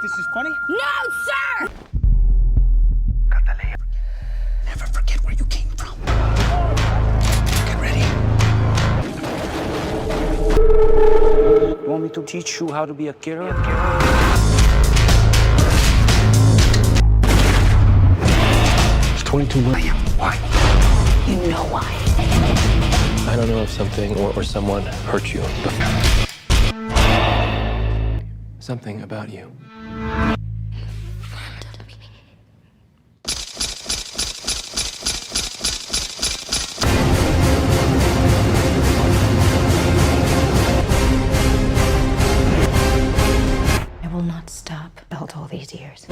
this is funny? No, sir! Never forget where you came from. Get ready. You want me to teach you how to be a killer? It's 22 million. Why? You know why. I don't know if something or someone hurt you, but something about you. I will not stop out all these years.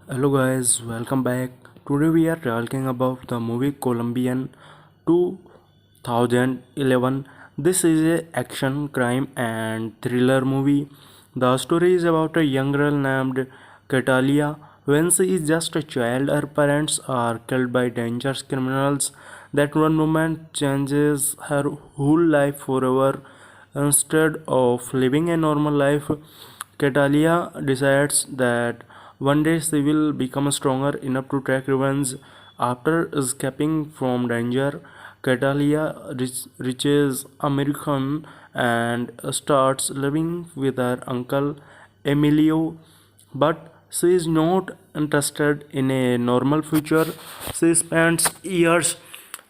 Hello guys, welcome back. Today we are talking about the movie Colombian 2011. This is a action, crime and thriller movie. The story is about a young girl named Catalia. When she is just a child, her parents are killed by dangerous criminals. That one moment changes her whole life forever. Instead of living a normal life, Catalia decides that one day she will become stronger enough to take revenge. After escaping from danger, Catalia reaches American and starts living with her uncle Emilio. But she is not interested in a normal future. She spends years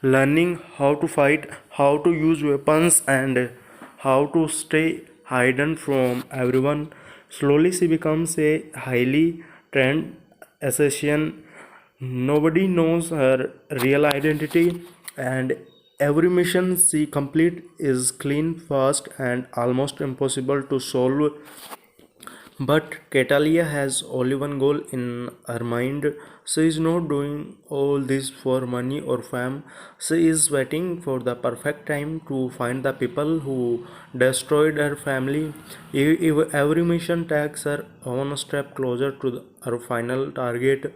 learning how to fight, how to use weapons, and how to stay hidden from everyone. Slowly, she becomes a highly trained assassin. Nobody knows her real identity, and every mission she complete is clean, fast, and almost impossible to solve. But Catalia has only one goal in her mind. She is not doing all this for money or fame. She is waiting for the perfect time to find the people who destroyed her family. Every mission takes her one step closer to her final target.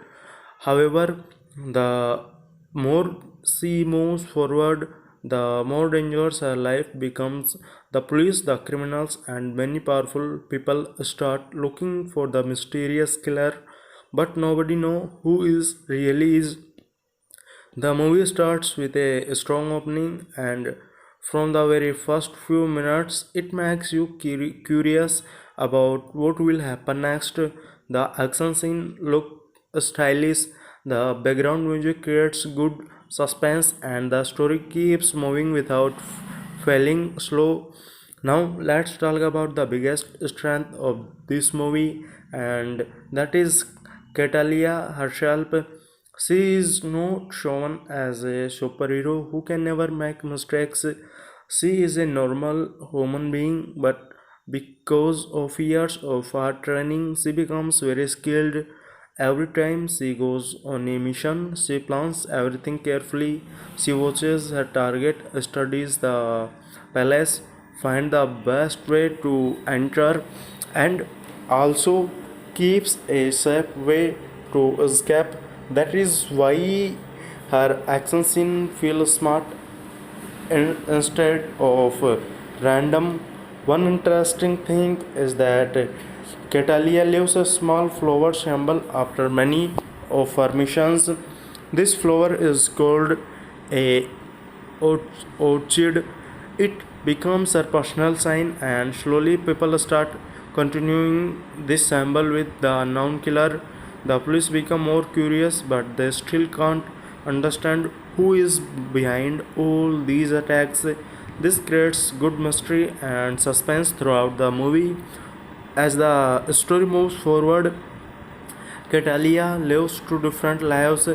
However, the more she moves forward, the more dangerous her life becomes. The police, the criminals, and many powerful people start looking for the mysterious killer, but nobody know who is really is. The movie starts with a strong opening, and from the very first few minutes, it makes you curious about what will happen next. The action scene look stylish, the background music creates good suspense, and the story keeps moving without feeling slow. Now let's talk about the biggest strength of this movie, and that is Catalia herself. She is not shown as a superhero who can never make mistakes. She is a normal human being, but because of years of hard training, she becomes very skilled. Every time she goes on a mission, she plans everything carefully. She watches her target, studies the palace, find the best way to enter, and also keeps a safe way to escape. That is why her action scene feels smart instead of random. One interesting thing is that Catalia leaves a small flower symbol after many of her missions. This flower is called a orchid. It becomes her personal sign, and slowly people start continuing this symbol with the unknown killer. The police become more curious, but they still can't understand who is behind all these attacks. This creates good mystery and suspense throughout the movie. As the story moves forward, Catalia lives two different lives.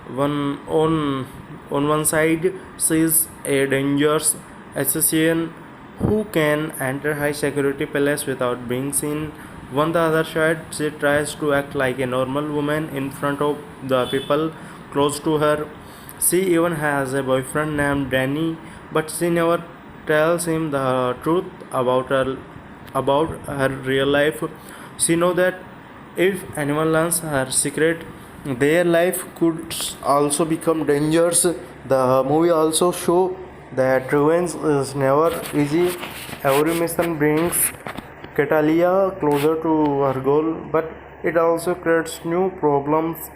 One on one side, she is a dangerous assassin who can enter high security palace without being seen. On the other side, she tries to act like a normal woman in front of the people close to her. She even has a boyfriend named Danny, but she never tells him the truth about her real life. She knows that if anyone learns her secret, their life could also become dangerous. The movie also show that revenge is never easy. Every mission brings Catalia closer to her goal, but it also creates new problems.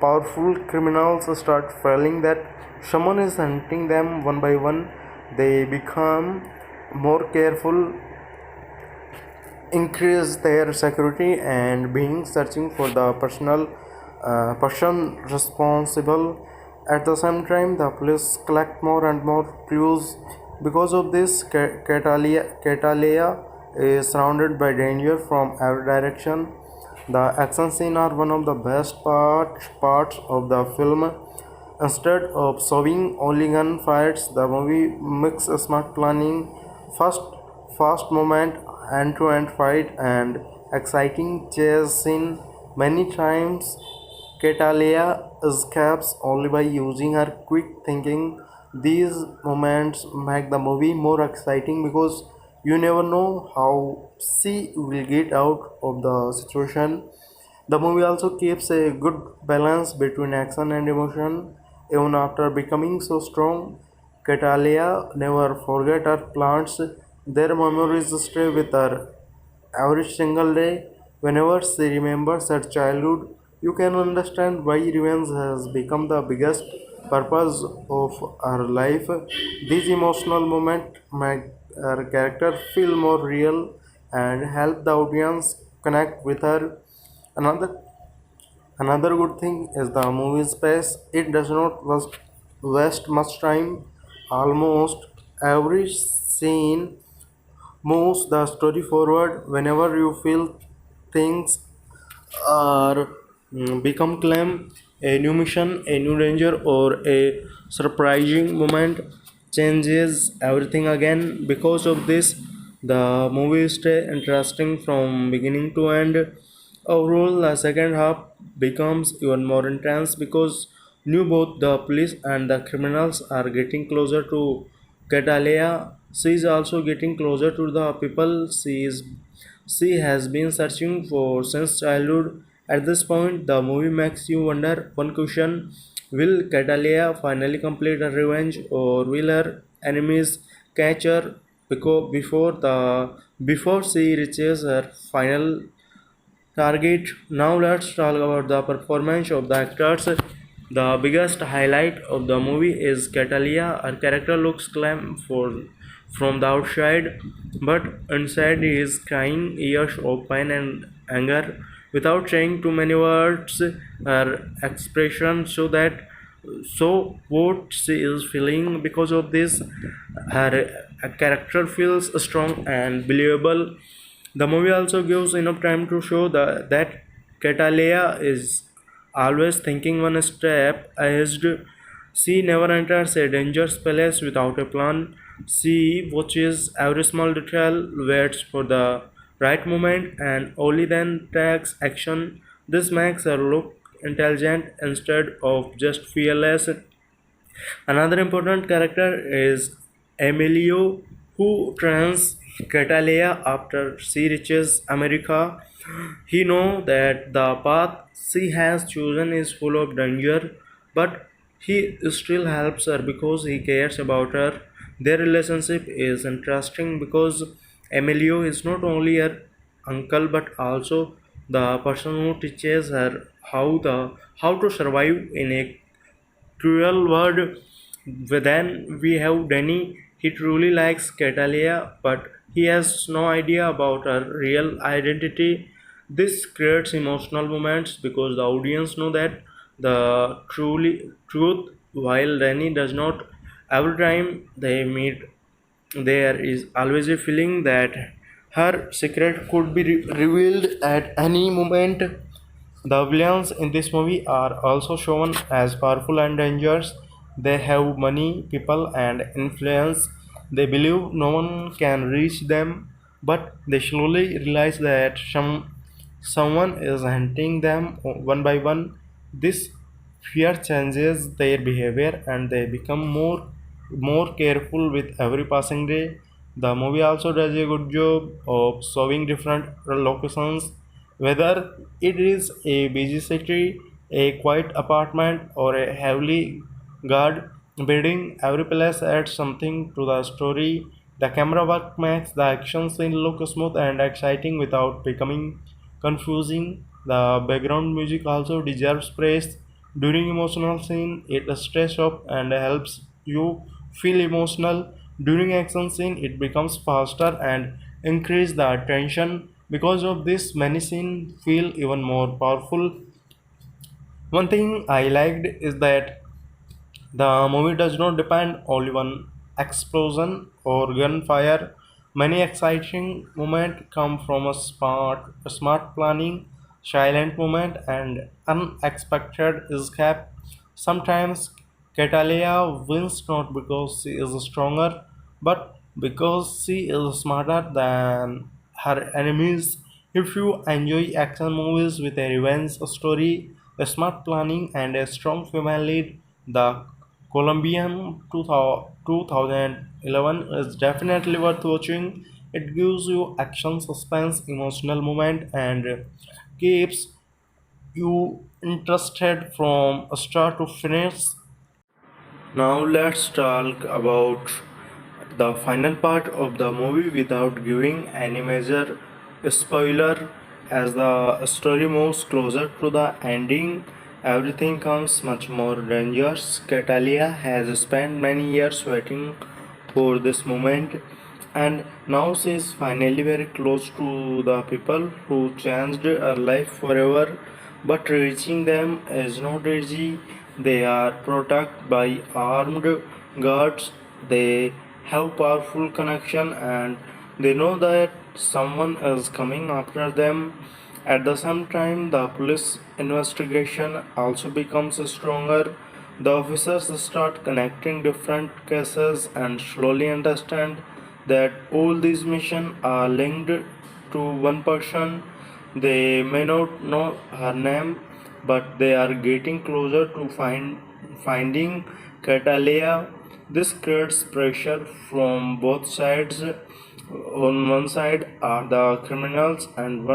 Powerful criminals start feeling that someone is hunting them one by one. They become more careful, increase their security, and being searching for the person responsible. At the same time, the police collect more and more clues. Because of this, Catalia is surrounded by danger from every direction. The action scenes are one of the best parts of the film. Instead of showing only gunfights, the movie mixes smart planning, fast, fast movement, end-to-end fight, and exciting chase scene. Many times, Catalea escapes only by using her quick thinking. These moments make the movie more exciting because you never know how she will get out of the situation. The movie also keeps a good balance between action and emotion. Even after becoming so strong, Catalia never forget her plants. Their memories stay with her every single day. Whenever she remembers her childhood, you can understand why revenge has become the biggest purpose of her life. These emotional moments make her character feel more real and help the audience connect with her. Another Another good thing is the movie's pace. It does not waste much time. Almost every scene moves the story forward. Whenever you feel things are become claim, a new mission, a new danger, or a surprising moment changes everything again. Because of this, the movie stay interesting from beginning to end. Overall, the second half becomes even more intense because new both the police and the criminals are getting closer to Catalea. She is also getting closer to the people she has been searching for since childhood. At this point, the movie makes you wonder one question: will Catalea finally complete her revenge, or will her enemies catch her before she reaches her final target? Now let's talk about the performance of the actors. The biggest highlight of the movie is Catalia. Her character looks calm from the outside, but inside he is crying years of pain and anger. Without saying too many words, her expressions show what she is feeling. Because of this, her character feels strong and believable. The movie also gives enough time to show that Catalea is always thinking one step ahead. She never enters a dangerous place without a plan. She watches every small detail, waits for the right moment, and only then takes action. This makes her look intelligent instead of just fearless. Another important character is Emilio, who trains Catalea after she reaches America. He knows that the path she has chosen is full of danger, but he still helps her because he cares about her. Their relationship is interesting because Emilio is not only her uncle but also the person who teaches her how to survive in a cruel word. Then we have Danny. He truly likes Catalia, but he has no idea about her real identity. This creates emotional moments because the audience know that the truly truth, while Danny does not. Every time they meet, there is always a feeling that her secret could be revealed at any moment. The villains in this movie are also shown as powerful and dangerous. They have money, people, and influence. They believe no one can reach them, but they slowly realize that someone is hunting them one by one. This fear changes their behavior and they become more careful with every passing day. The movie also does a good job of showing different locations, whether it is a busy city, a quiet apartment, or a heavily guard building. Every place adds something to the story. The camera work makes the action scene look smooth and exciting without becoming confusing. The background music also deserves praise. During emotional scene, it stays up and helps you feel emotional. During action scene, it becomes faster and increase the tension. Because of this, many scenes feel even more powerful. One thing I liked is that the movie does not depend only on explosion or gunfire. Many exciting moments come from a smart planning, silent moment, and unexpected escape. Sometimes Catalia wins not because she is stronger, but because she is smarter than her enemies. If you enjoy action movies with a revenge story, a smart planning, and a strong female lead, the Colombian 2011 is definitely worth watching. It gives you action, suspense, emotional moment, and keeps you interested from start to finish. Now let's talk about the final part of the movie without giving any major spoiler. As the story moves closer to the ending, everything comes much more dangerous. Catalia has spent many years waiting for this moment, and now she is finally very close to the people who changed her life forever. But reaching them is not easy. They are protected by armed guards. They have powerful connection and they know that someone is coming after them. At the same time, the police investigation also becomes stronger. The officers start connecting different cases and slowly understand that all these missions are linked to one person. They may not know her name, but they are getting closer to finding Catalea. This creates pressure from both sides. On one side are the criminals, and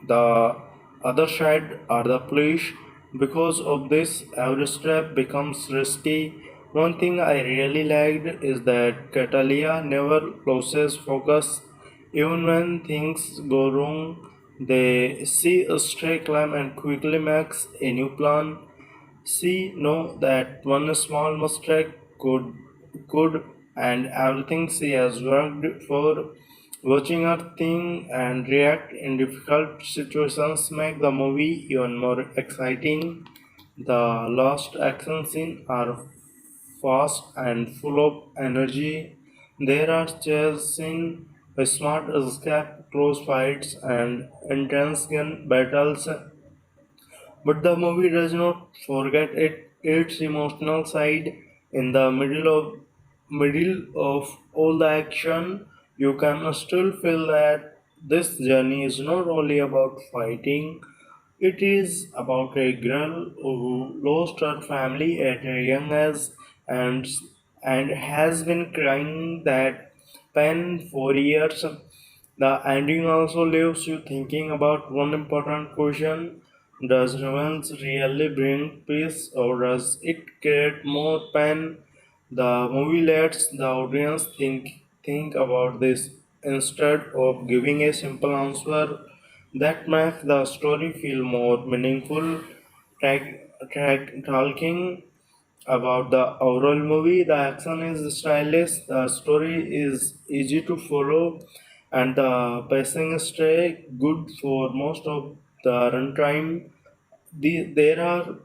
the other side are the police. Because of this, every step becomes risky. One thing I really liked is that Catalia never loses focus. Even when things go wrong, they see a stray climb and quickly makes a new plan. She know that one small mistake could and everything she has worked for. Watching her think and react in difficult situations make the movie even more exciting. The last action scenes are fast and full of energy. There are chasing, a smart escape, close fights, and intense gun battles. But the movie does not forget its emotional side. In the middle of all the action, you can still feel that this journey is not only about fighting, it is about a girl who lost her family at a young age and and has been crying that pain for years. The ending also leaves you thinking about one important question: does romance really bring peace or does it create more pain? The movie lets the audience think about this instead of giving a simple answer that makes the story feel more meaningful. Talking about the overall movie, the action is stylish, the story is easy to follow, and the pacing stay good for most of the runtime. There are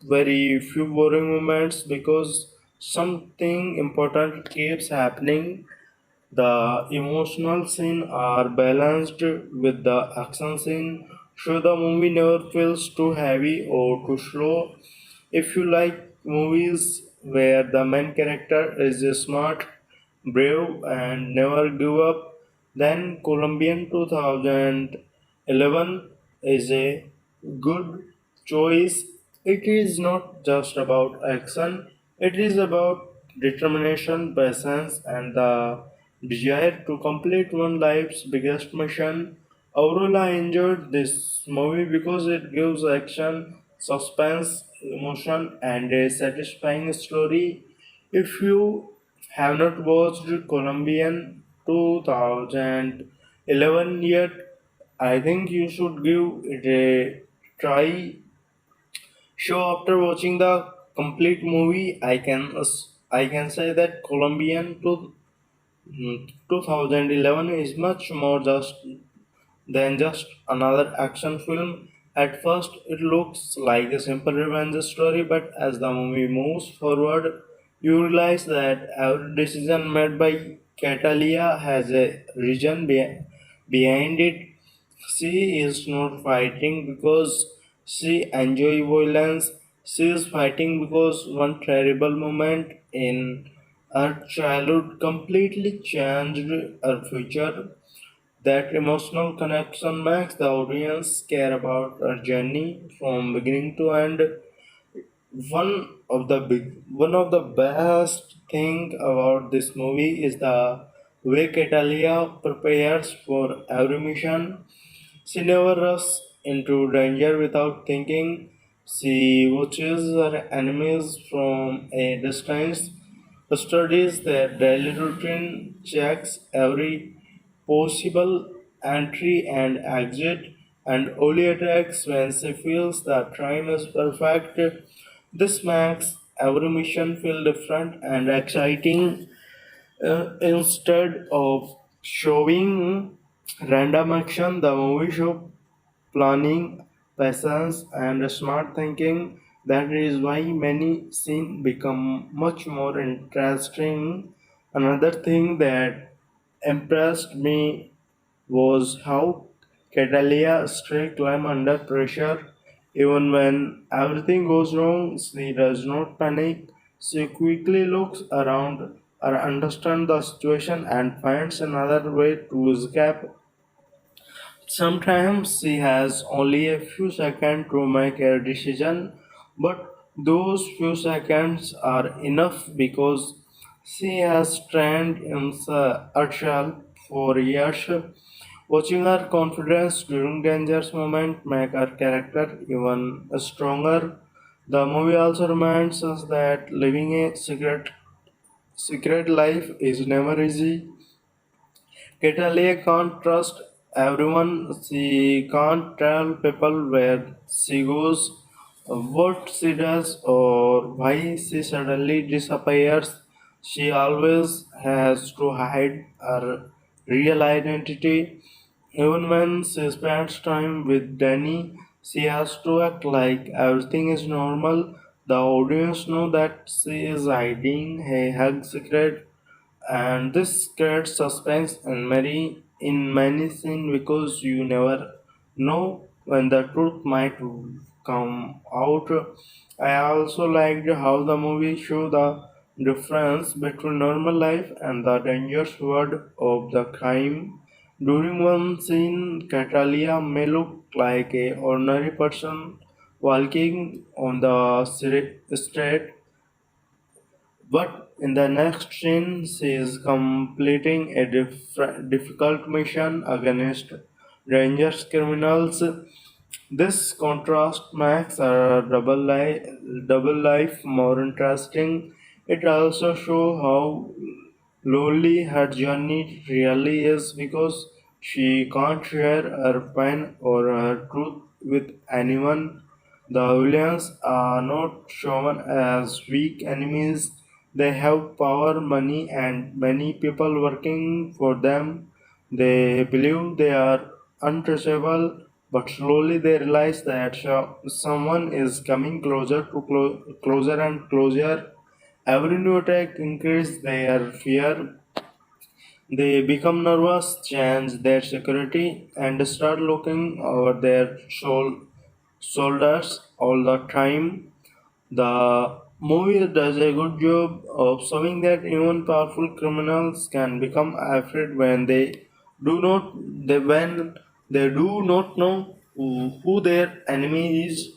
very few boring moments because something important keeps happening. The emotional scene are balanced with the action scene, so the movie never feels too heavy or too slow. If you like movies where the main character is smart, brave, and never give up, then Colombian 2011 is a good choice. It is not just about action, it is about determination, patience, and the desire to complete one life's biggest mission. Overall, I enjoyed this movie because it gives action, suspense, emotion, and a satisfying story. If you have not watched Colombian 2011 yet, I think you should give it a try. So after watching the complete movie, I can say that Colombian 2011 is much more just than just another action film. At first, it looks like a simple revenge story, but as the movie moves forward, you realize that every decision made by Catalia has a reason behind it. She is not fighting because she enjoys violence. She is fighting because one terrible moment in her childhood completely changed her future. That emotional connection makes the audience care about our journey from beginning to end. One of the best thing about this movie is the way Catalia prepares for every mission. She never rushes into danger without thinking. She watches her enemies from a distance, studies their daily routine, checks every possible entry and exit, and only attacks when she feels the time is perfect. This makes every mission feel different and exciting. Instead of showing random action, the movie show planning, patience, and smart thinking. That is why many scenes become much more interesting. Another thing that impressed me was how Catalia stay calm under pressure. Even when everything goes wrong, she does not panic. She quickly looks around or understands the situation and finds another way to escape. Sometimes she has only a few seconds to make a decision, but those few seconds are enough because she has trained in herself for years. Watching her confidence during dangerous moments make her character even stronger. The movie also reminds us that living a secret life is never easy. Catalina can't trust everyone. She can't tell people where she goes, what she does, or why she suddenly disappears. She always has to hide her real identity. Even when she spends time with Danny, she has to act like everything is normal. The audience know that she is hiding a hug secret, and this creates suspense and many scenes because you never know when the truth might come out. I also liked how the movie showed the difference between normal life and the dangerous world of the crime. During one scene, Catalia may look like a ordinary person walking on the street, but in the next scene, she is completing a difficult mission against dangerous criminals. This contrast makes her double life more interesting. It also shows how lonely her journey really is because she can't share her pain or her truth with anyone. The villains are not shown as weak enemies. They have power, money, and many people working for them. They believe they are untouchable, but slowly they realize that someone is coming closer and closer. Every new attack increases their fear. They become nervous, change their security, and start looking over their shoulders all the time. The Movie does a good job of showing that even powerful criminals can become afraid when when they do not know who their enemy is.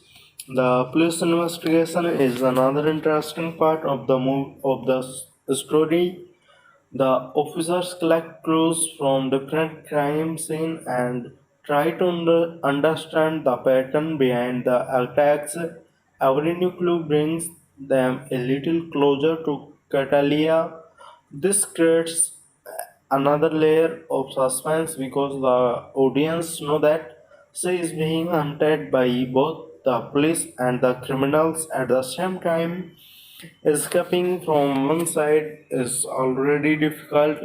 The police investigation is another interesting part of the story. The officers collect clues from different crime scenes and try to understand the pattern behind the attacks. Every new clue brings them a little closer to Catalia. This creates another layer of suspense because the audience know that she is being hunted by both the police and the criminals at the same time. Escaping from one side is already difficult,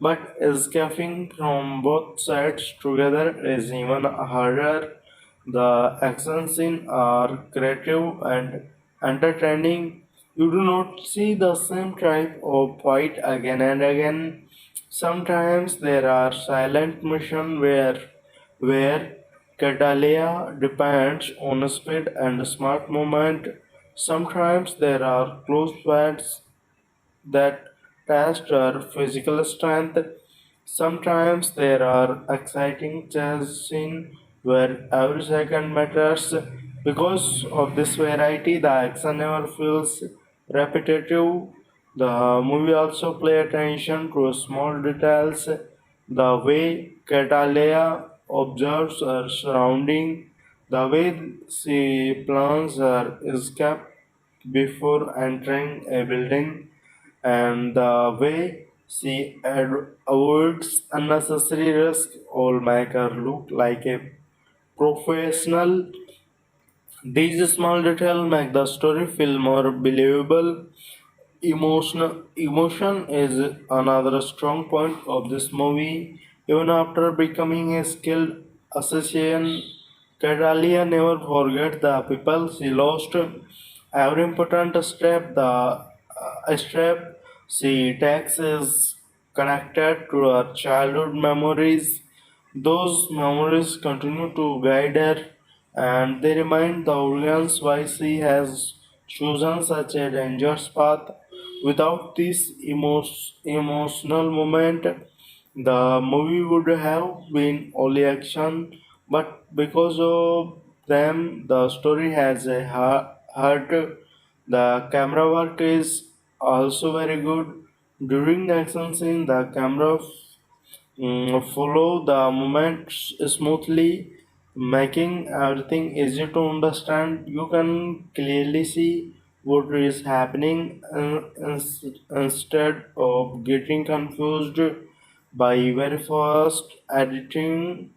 but escaping from both sides together is even harder. The action scenes are creative and entertaining. You do not see the same type of fight again and again. Sometimes there are silent missions where Catalia depends on speed and smart movement. Sometimes there are close fights that test our physical strength. Sometimes there are exciting chase scenes where every second matters. Because of this variety, the action never feels repetitive. The movie also play attention to small details, the way Catalea observes her surrounding, the way she plans her escape before entering a building, and the way she avoids unnecessary risk all make her look like a professional. These small details make the story feel more believable. Emotion is another strong point of this movie. Even after becoming a skilled assassin, Catalia never forget the people she lost. Every important step she takes is connected to her childhood memories. Those memories continue to guide her and they remind the audience why she has chosen such a dangerous path. Without this emotional moment, the movie would have been only action, but because of them, the story has a heart. The camera work is also very good. During the action scene, the camera follow the movement smoothly, making everything easy to understand. You can clearly see what is happening instead of getting confused by very fast editing.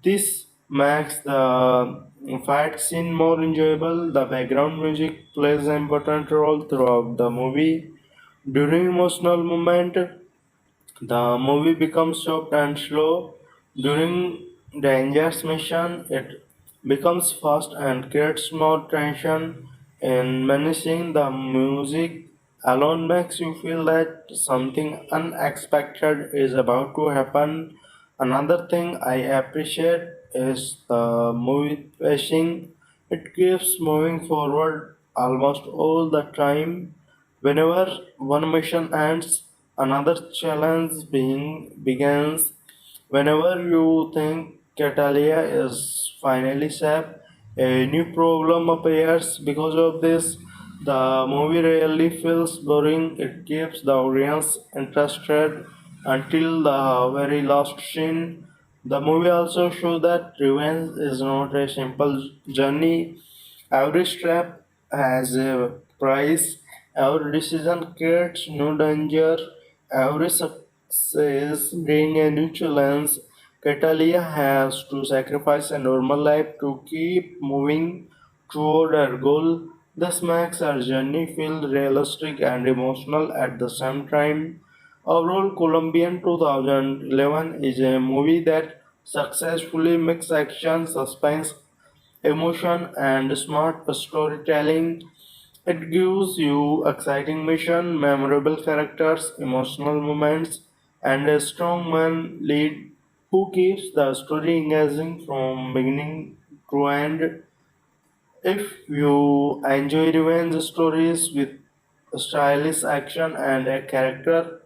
This makes the fight scene more enjoyable. The background music plays an important role throughout the movie. During emotional moment, the movie becomes soft and slow. During dangerous mission, it becomes fast and creates more tension. In menacing, the music alone makes you feel that something unexpected is about to happen. Another thing I appreciate is the movie pacing. It keeps moving forward almost all the time. Whenever one mission ends, another challenge begins. Whenever you think Catalia is finally safe, a new problem appears. Because of this, the movie rarely feels boring. It keeps the audience interested until the very last scene. The movie also shows that revenge is not a simple journey. Every step has a price, every decision creates new danger, every success brings a new challenge. Catalia has to sacrifice a normal life to keep moving toward her goal. This makes her journey feel realistic and emotional at the same time. Overall, Colombian 2011 is a movie that successfully mixes action, suspense, emotion, and smart storytelling. It gives you exciting mission, memorable characters, emotional moments, and a strong man lead who keeps the story engaging from beginning to end. If you enjoy revenge stories with stylish action and a character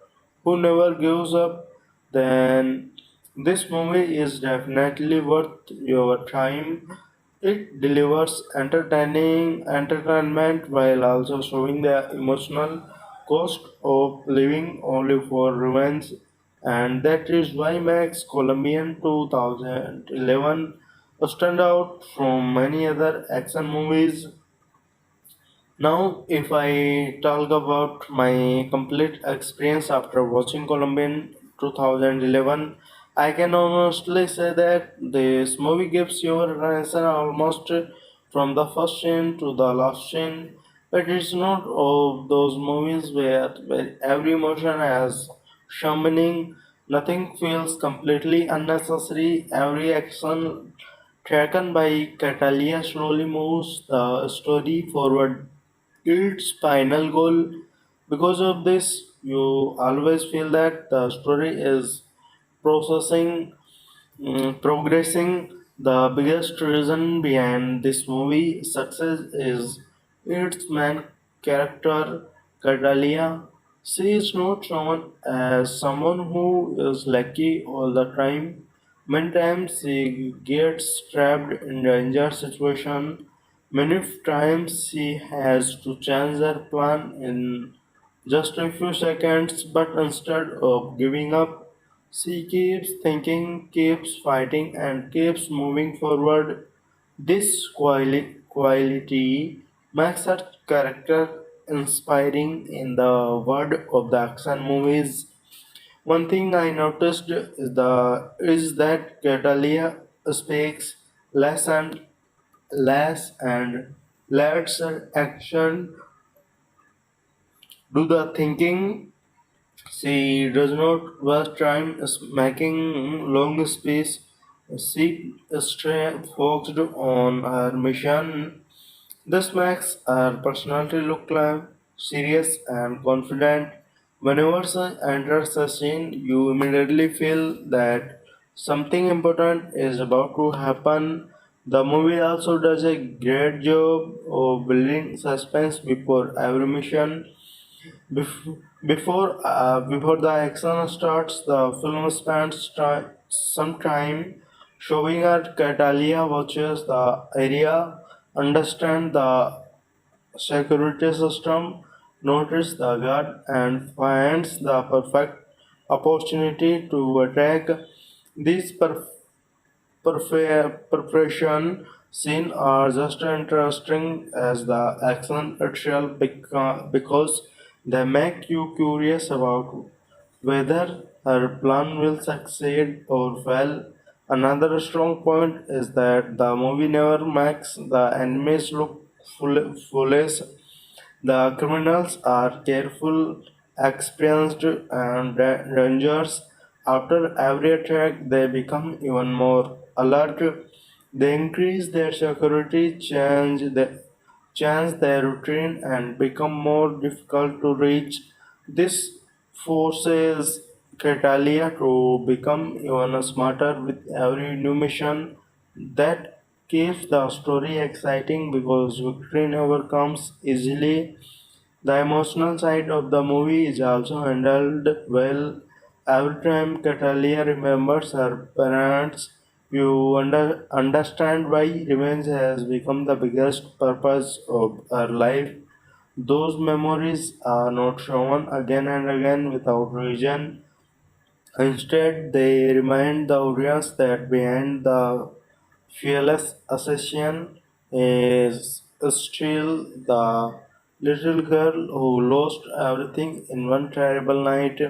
who never gives up, then this movie is definitely worth your time. It delivers entertaining entertainment while also showing the emotional cost of living only for revenge, and that is why makes Colombian 2011 stand out from many other action movies. Now, if I talk about my complete experience after watching Colombian 2011, I can honestly say that this movie gives you an answer almost from the first scene to the last scene. But it's not of those movies where every emotion has some meaning, nothing feels completely unnecessary, every action taken by Catalia slowly moves the story forward its final goal. Because of this, you always feel that the story is processing progressing. The biggest reason behind this movie success is its main character, Catalia. She is not shown as someone who is lucky all the time. Many times she gets trapped in danger situation. Many times she has to change her plan in just a few seconds, but instead of giving up, she keeps thinking, keeps fighting, and keeps moving forward. This quality makes her character inspiring in the world of the action movies. One thing I noticed is that Catalia speaks less and lets her action do the thinking. She does not waste time making long speech. She stay focused on her mission. This makes her personality look like serious and confident. Whenever she enters the scene, you immediately feel that something important is about to happen. The movie also does a great job of building suspense before every mission. Before the action starts, the film spends some time showing her Catalia watches the area, understand the security system, notice the guard, and finds the perfect opportunity to attack. These preparation scene are just interesting as the action itself because they make you curious about whether her plan will succeed or fail. Another strong point is that the movie never makes the enemies look foolish. The criminals are careful, experienced, and dangerous. After every attack, they become even more alert. They increase their security, change their routine, and become more difficult to reach. This forces Catalia to become even smarter with every new mission. That keeps the story exciting because victory never comes easily. The emotional side of the movie is also handled well. Every time Catalia remembers her parents, you understand why revenge has become the biggest purpose of her life. Those memories are not shown again and again without reason. Instead, they remind the audience that behind the fearless assassin is still the little girl who lost everything in one terrible night.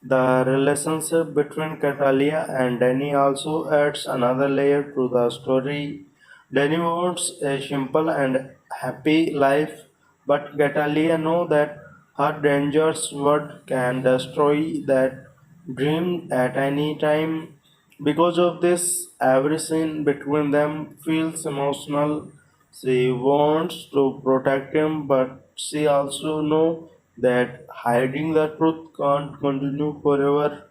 The relationship between Catalia and Danny also adds another layer to the story. Danny wants a simple and happy life, but Catalia knows that her dangerous word can destroy that dream at any time. Because of this, every scene between them feels emotional. She wants to protect him, but she also knows that hiding the truth can't continue forever.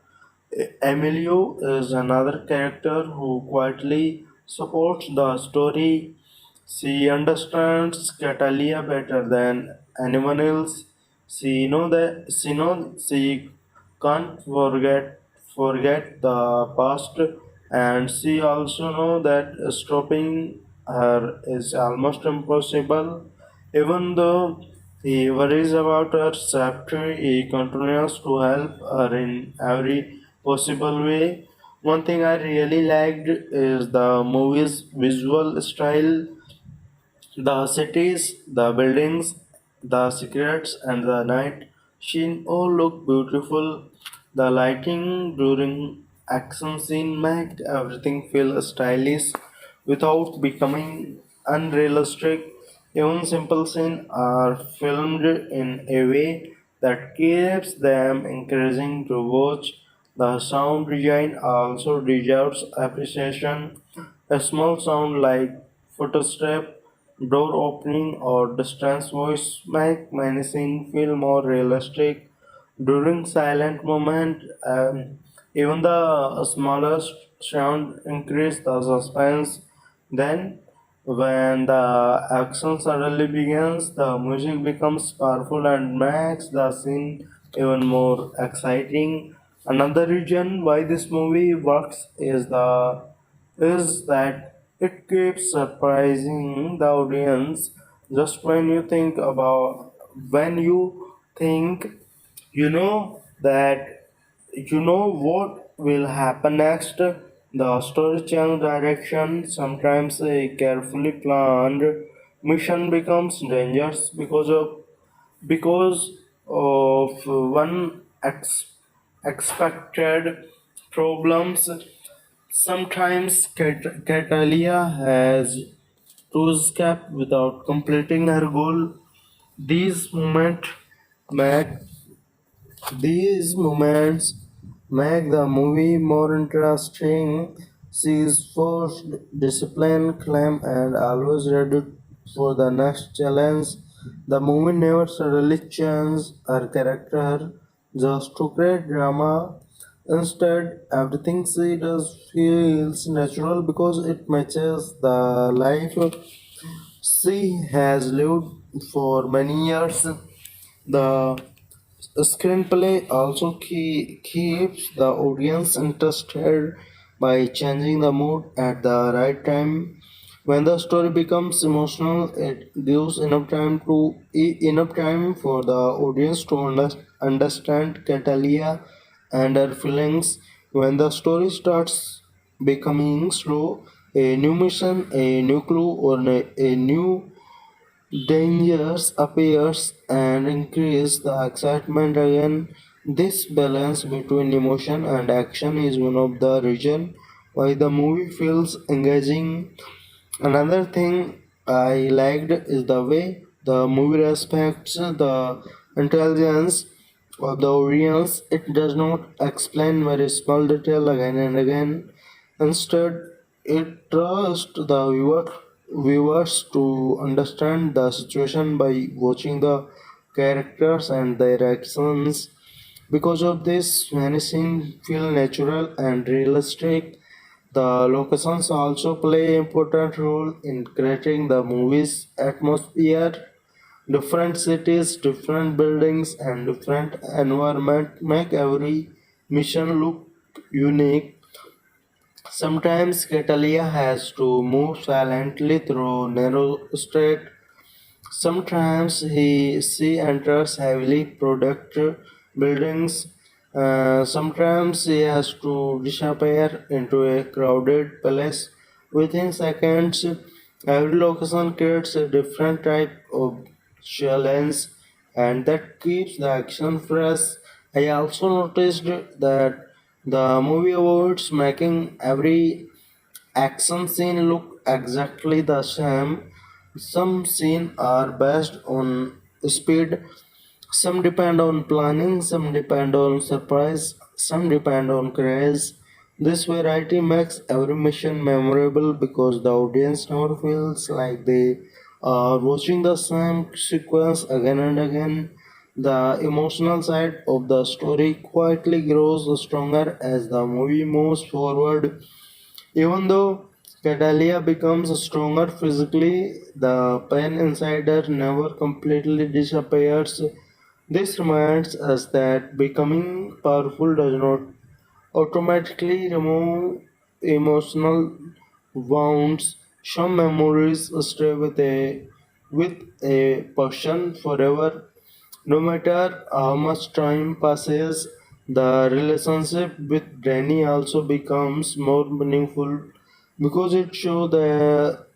Emilio is another character who quietly supports the story. She understands Catalia better than anyone else. She can't forget the past, and she also know that stopping her is almost impossible. Even though he worries about her safety, he continues to help her in every possible way. One thing I really liked is the movie's visual style. The cities, the buildings, the secrets, and the night scene all look beautiful. The lighting during action scene make everything feel stylish without becoming unrealistic. Even simple scenes are filmed in a way that keeps them encouraging to watch. The sound design also deserves appreciation. A small sound like footstep, door opening, or distant voice make many scenes feel more realistic. During silent moment, even the smallest sound increase the suspense. Then, when the action suddenly begins, the music becomes powerful and makes the scene even more exciting. Another reason why this movie works is that it keeps surprising the audience. Just when you think you know that you know what will happen next. The story change direction. Sometimes a carefully planned mission becomes dangerous because of one expected problems. Sometimes Catalia has to escape without completing her goal. These moments make these moments make the movie more interesting. She is forced, disciplined, calm, and always ready for the next challenge. The movie never suddenly changes her character just to create drama. Instead, everything she does feels natural because it matches the life she has lived for many years. The screenplay also keeps the audience interested by changing the mood at the right time. When the story becomes emotional, it gives enough time for the audience to understand Catalia and her feelings. When the story starts becoming slow, a new mission, a new clue, or a new dangers appears and increase the excitement again. This balance between emotion and action is one of the reasons why the movie feels engaging. Another thing I liked is the way the movie respects the intelligence of the audience. It does not explain very small detail again and again. Instead, it trusts the viewers to understand the situation by watching the characters and their actions. Because of this, many scenes feel natural and realistic. The locations also play an important role in creating the movie's atmosphere. Different cities, different buildings, and different environment make every mission look unique. Sometimes Catalia has to move silently through narrow streets. Sometimes she enters heavily produced buildings. Sometimes he has to disappear into a crowded place within seconds. Every location creates a different type of challenge, and that keeps the action fresh. I also noticed that the movie avoids making every action scene look exactly the same. Some scenes are based on speed, some depend on planning, some depend on surprise, some depend on craze. This variety makes every mission memorable because the audience never feels like they are watching the same sequence again and again. The emotional side of the story quietly grows stronger as the movie moves forward. Even though Catalia becomes stronger physically, the pain inside her never completely disappears. This reminds us that becoming powerful does not automatically remove emotional wounds. Some memories stay with a person forever. No matter how much time passes, the relationship with Danny also becomes more meaningful because it show the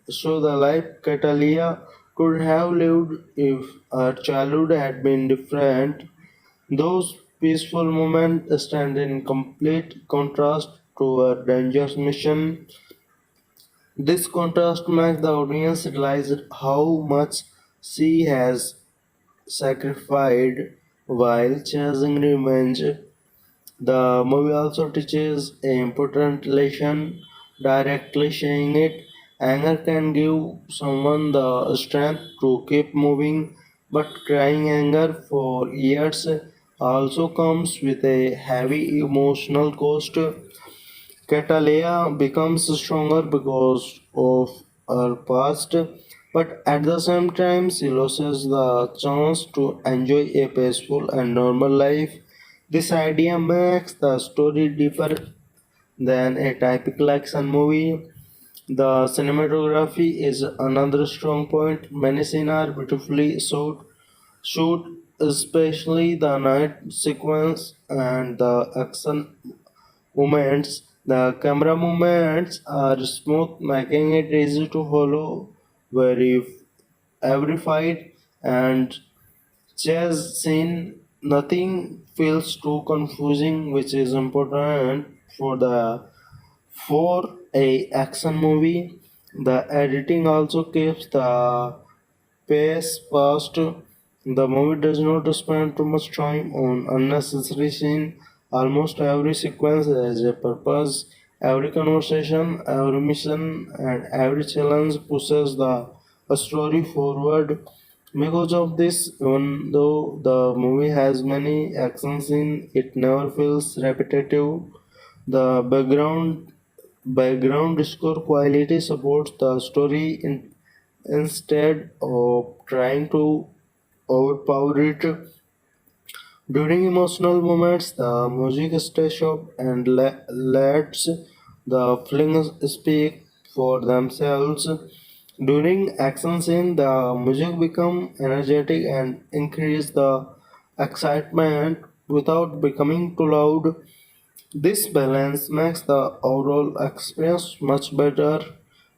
life Catalia could have lived if her childhood had been different. Those peaceful moments stand in complete contrast to her dangerous mission. This contrast makes the audience realize how much she has sacrificed while chasing revenge. The movie also teaches an important lesson directly saying it. Anger can give someone the strength to keep moving, but crying anger for years also comes with a heavy emotional cost. Catalea becomes stronger because of her past, but at the same time, she loses the chance to enjoy a peaceful and normal life. This idea makes the story deeper than a typical action movie. The cinematography is another strong point. Many scenes are beautifully shoot, especially the night sequence and the action movements. The camera movements are smooth, making it easy to follow every fight and chase scene. Nothing feels too confusing, which is important for a action movie. The editing also keeps the pace fast. The movie does not spend too much time on unnecessary scene. Almost every sequence has a purpose. Every conversation, every mission, and every challenge pushes the story forward. Because of this, even though the movie has many action scenes, it never feels repetitive. The background score quality supports the story instead of trying to overpower it. During emotional moments, the music stays sharp and lets the feelings speak for themselves. During action scene, the music becomes energetic and increase the excitement without becoming too loud. This balance makes the overall experience much better.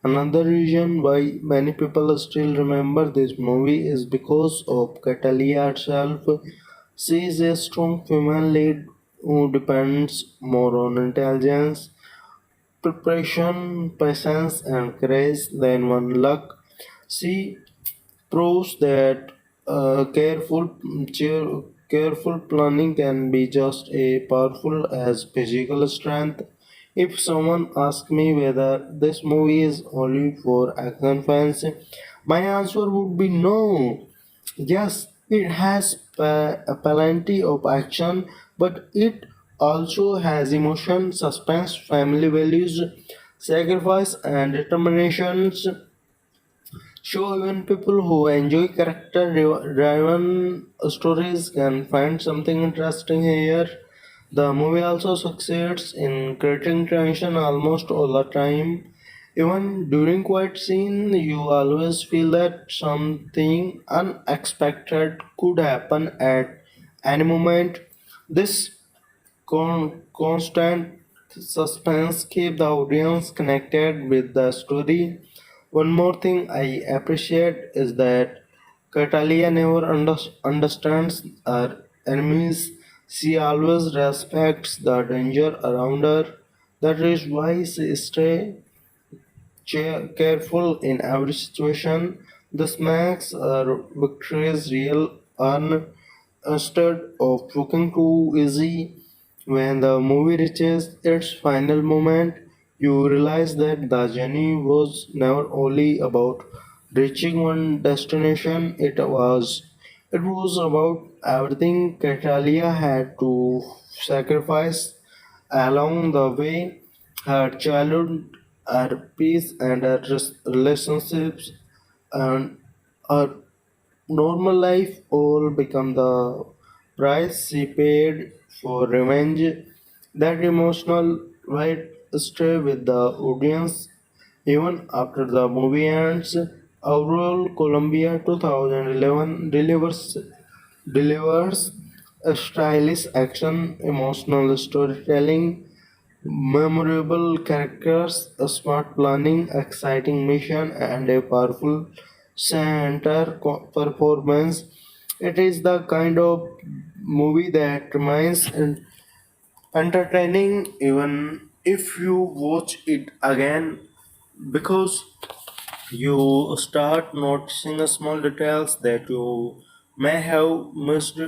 Another reason why many people still remember this movie is because of Catalia herself. She is a strong female lead who depends more on intelligence, preparation, patience, and courage than one luck. She proves that careful planning can be just as powerful as physical strength. If someone asks me whether this movie is only for action fans, my answer would be no. Yes, it has plenty of action, but it also has emotion, suspense, family values, sacrifice, and determinations. So even people who enjoy character-driven stories can find something interesting here. The movie also succeeds in creating tension almost all the time. Even during quiet scene, you always feel that something unexpected could happen at any moment. This constant suspense keep the audience connected with the story. One more thing I appreciate is that Catalia never understands her enemies. She always respects the danger around her. That is why she stays careful in every situation. This makes her victories real and instead of looking too easy. When the movie reaches its final moment, you realize that the journey was never only about reaching one destination, it was about everything Catalia had to sacrifice along the way. Her childhood, our peace and our relationships and our normal life all become the price she paid for revenge. That emotional weight stay with the audience even after the movie ends. Overall, Colombia 2011 delivers a stylish action, emotional storytelling, memorable characters, a smart planning, exciting mission, and a powerful center performance. It is the kind of movie that remains entertaining even if you watch it again because you start noticing the small details that you may have missed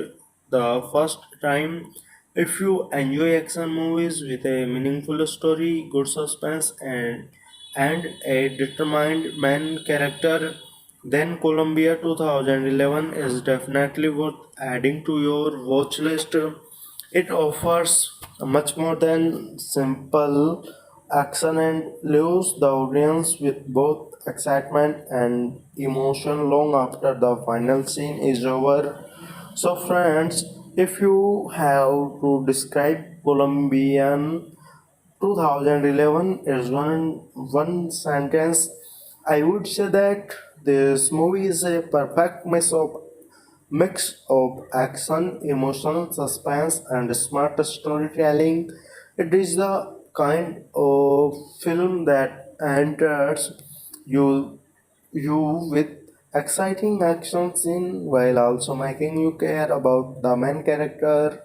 the first time. If you enjoy action movies with a meaningful story, good suspense, and a determined main character, then Colombia 2011 is definitely worth adding to your watch list. It offers much more than simple action and leaves the audience with both excitement and emotion long after the final scene is over. So, friends, if you have to describe Colombian 2011 is one sentence, I would say that this movie is a perfect mix of action, emotion, suspense, and smart storytelling. It is the kind of film that enters you you with exciting action scene while also making you care about the main character.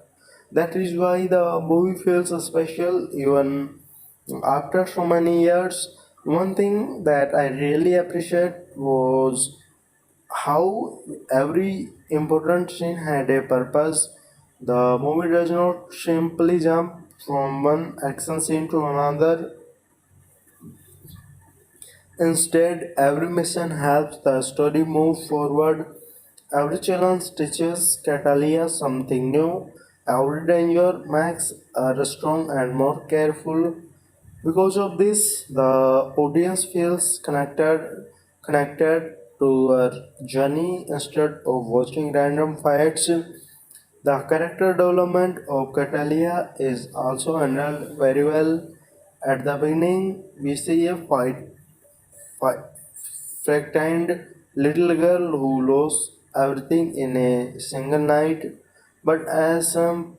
That is why the movie feels special even after so many years. One thing that I really appreciate was how every important scene had a purpose. The movie does not simply jump from one action scene to another. Instead, every mission helps the story move forward. Every challenge teaches Catalia something new. Every danger makes her strong and more careful. Because of this, the audience feels connected to her journey instead of watching random fights. The character development of Catalia is also handled very well. At the beginning, we see a fi- frightened little girl who lost everything in a single night. But as time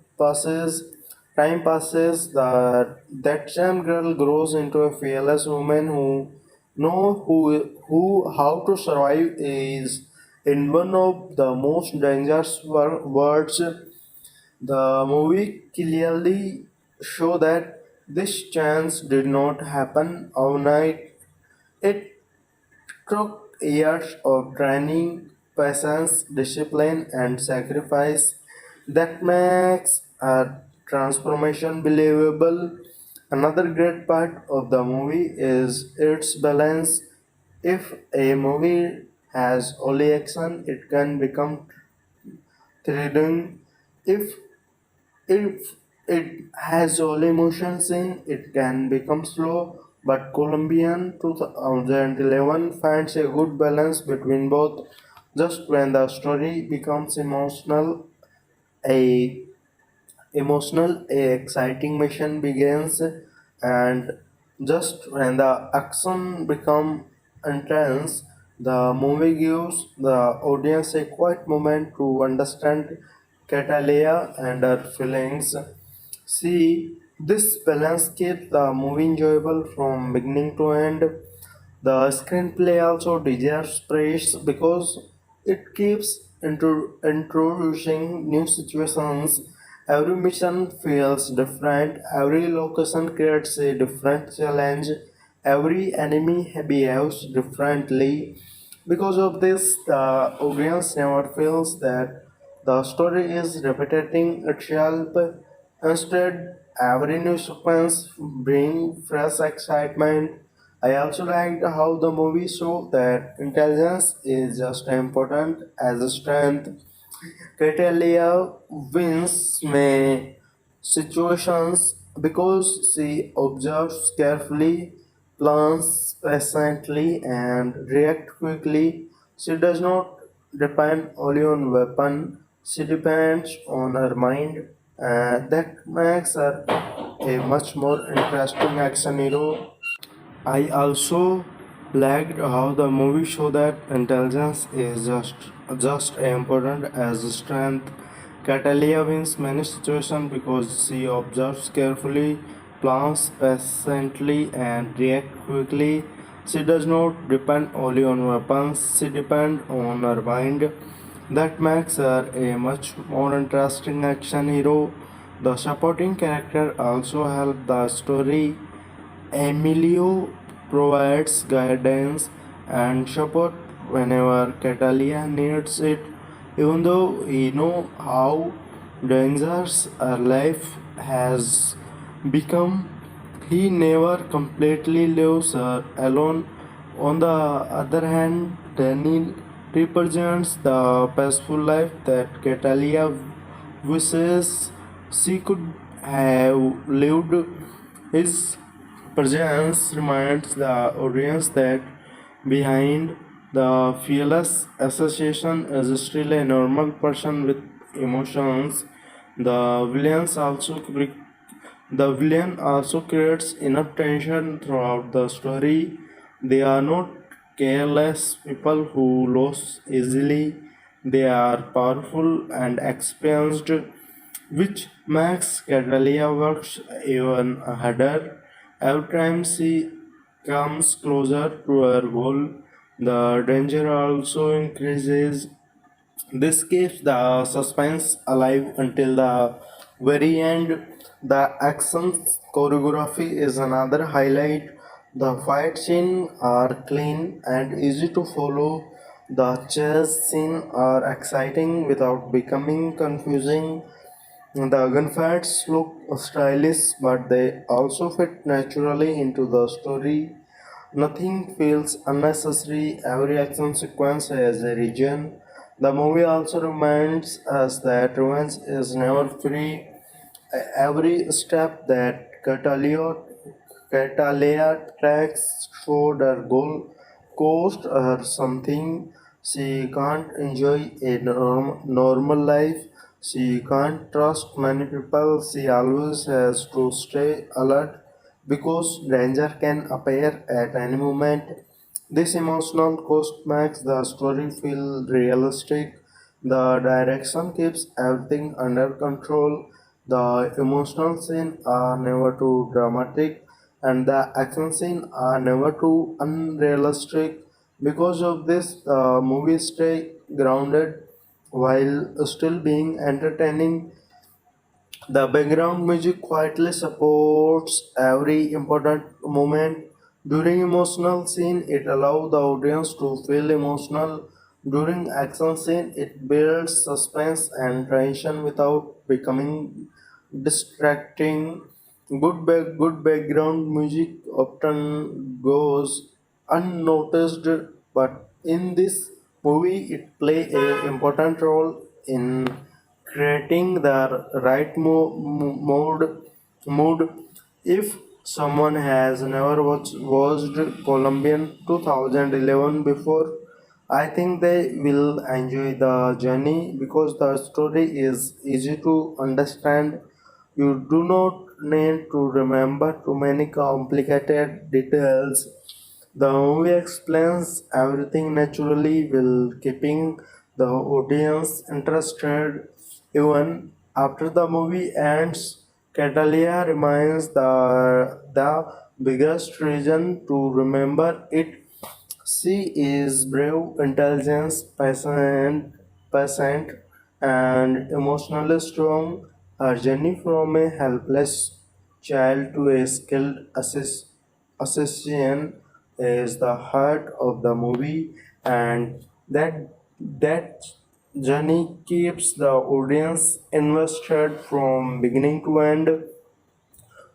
passes, that same girl grows into a fearless woman who know who how to survive is in one of the most dangerous worlds. The movie clearly show that this chance did not happen overnight. It took years of training, patience, discipline, and sacrifice that makes a transformation believable. Another great part of the movie is its balance. If a movie has only action, it can become thrilling. If it has only motion scene, it can become slow, but Colombian 2011 finds a good balance between both. Just when the story becomes a exciting mission begins, and just when the action becomes intense, the movie gives the audience a quiet moment to understand Catalia and her feelings. See, this balance keeps the movie enjoyable from beginning to end. The screenplay also deserves praise because it keeps introducing new situations. Every mission feels different, every location creates a different challenge, every enemy behaves differently. Because of this, the audience never feels that the story is repeating itself. Instead, every new sequence brings fresh excitement. I also liked how the movie showed that intelligence is just as important as strength. Catalia wins may situations because she observes carefully, plans patiently and react quickly. She does not depend only on weapon. She depends on her mind. That makes her a much more interesting action hero. I also liked how the movie showed that intelligence is just as important as strength. Catalia wins many situations because she observes carefully, plans patiently, and reacts quickly. She does not depend only on weapons; she depends on her mind. That makes her a much more interesting action hero. The supporting character also help the story. Emilio provides guidance and support whenever Catalia needs it, even though he knows how dangerous her life has become. He never completely leaves her alone. On the other hand, Daniel represents the peaceful life that Catalia wishes she could have lived. His presence reminds the audience that behind the fearless association is still a normal person with emotions. The villains also the villain also creates enough tension throughout the story. They are not careless people who lose easily. They are powerful and experienced, which makes Catalia works even harder. Every time she comes closer to her goal, the danger also increases. This keeps the suspense alive until the very end. The action choreography is another highlight. The fight scenes are clean and easy to follow. The chase scenes are exciting without becoming confusing. The gunfights look stylish, but they also fit naturally into the story. Nothing feels unnecessary. Every action sequence has a reason. The movie also reminds us that revenge is never free. Every step that Catalia tracks toward her goal cost her something. She can't enjoy a normal life. She can't trust many people. She always has to stay alert because danger can appear at any moment. This emotional cost makes the story feel realistic. The direction keeps everything under control. The emotional scenes are never too dramatic, and the action scenes are never too unrealistic. Because of this, the movie stay grounded while still being entertaining. The background music quietly supports every important moment. During emotional scene, it allows the audience to feel emotional. During action scene, it builds suspense and tension without becoming distracting. Good background music often goes unnoticed, but in this movie, it play a important role in creating the right mood. If someone has never watched Colombian 2011 before, I think they will enjoy the journey because the story is easy to understand. You do not need to remember too many complicated details. The movie explains everything naturally while keeping the audience interested. Even after the movie ends, Catalia remains the biggest reason to remember it. She is brave, intelligent, patient, and emotionally strong. Her journey from a helpless child to a skilled assassin is the heart of the movie, and that journey keeps the audience invested from beginning to end.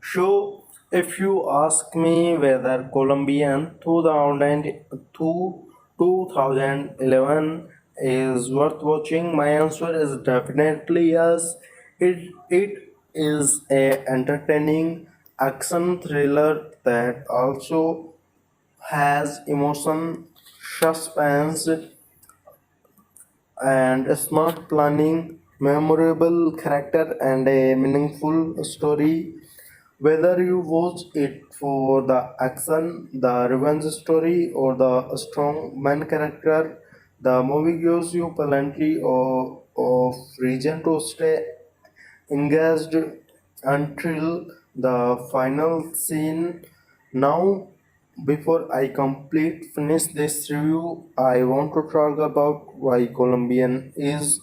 So, if you ask me whether Colombian 2011 is worth watching, my answer is definitely yes. It is a entertaining, action thriller that also has emotion, suspense, and smart planning, memorable character, and a meaningful story. Whether you watch it for the action, the revenge story, or the strong main character, the movie gives you plenty of reason to stay engaged until the final scene. Now, before I finish this review, I want to talk about why Colombian is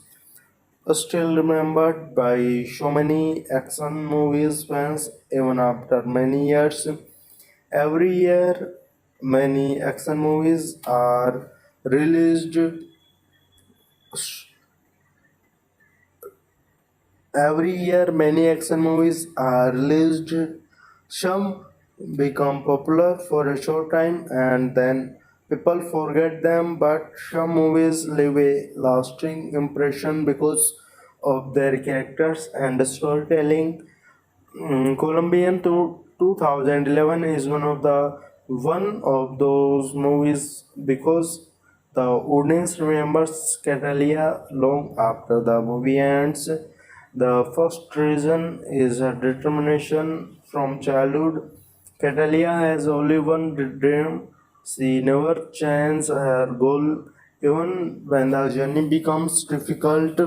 still remembered by so many action movies fans even after many years. Every year, many action movies are released. Every year, many action movies are released. Some become popular for a short time and then people forget them, but some movies leave a lasting impression because of their characters and storytelling. Colombian to 2011 is one of those movies because the audience remembers Catalia long after the movie ends. The first reason is her determination from childhood. Catalia has only one dream. She never changes her goal even when the journey becomes difficult.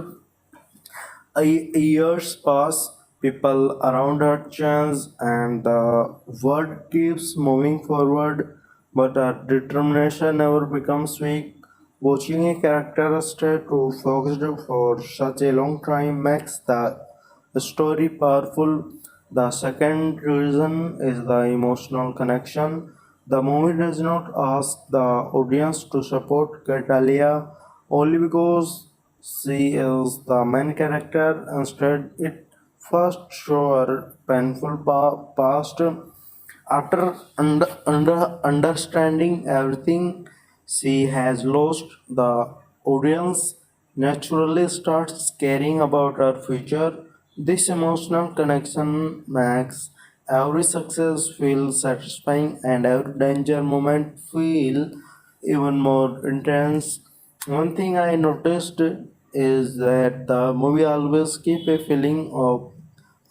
Years pass, people around her change, and the world keeps moving forward, but her determination never becomes weak. Watching a character stay too focused for such a long time makes the story powerful. The second reason is the emotional connection. The movie does not ask the audience to support Catalia only because she is the main character. Instead, it first shows her painful past. After understanding everything she has lost, the audience naturally starts caring about her future. This emotional connection makes every success feel satisfying and every danger moment feel even more intense. One thing I noticed is that the movie always keep a feeling of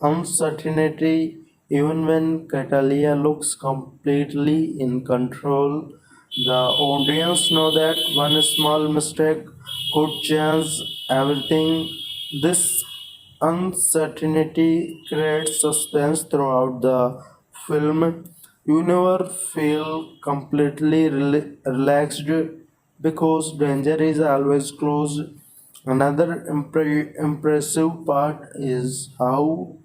uncertainty. Even when Catalia looks completely in control, the audience know that one small mistake could change everything. This uncertainty creates suspense throughout the film. You never feel completely relaxed because danger is always close. Another impressive part is how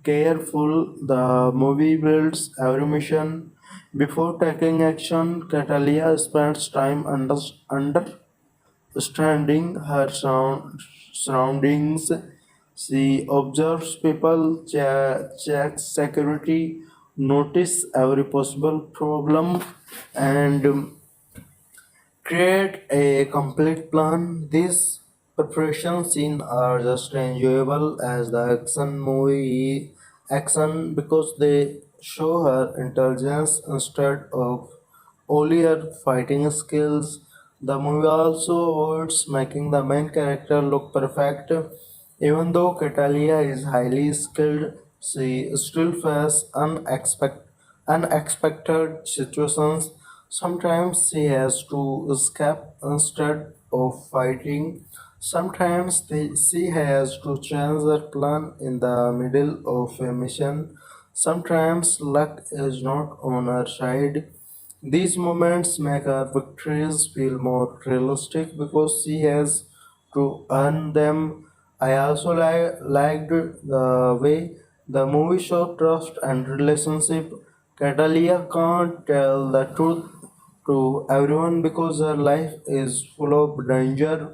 careful the movie builds every mission. Before taking action, Catalia spends time understanding her surroundings. She observes people, checks security, notice every possible problem, and create a complete plan. These preparation scenes are just enjoyable as the action because they show her intelligence instead of only her fighting skills. The movie also avoids making the main character look perfect. Even though Catalia is highly skilled, she still faces unexpected situations. Sometimes she has to escape instead of fighting. Sometimes she has to change her plan in the middle of a mission. Sometimes luck is not on her side. These moments make her victories feel more realistic because she has to earn them. I also liked the way the movie showed trust and relationship. Catalia can't tell the truth to everyone because her life is full of danger.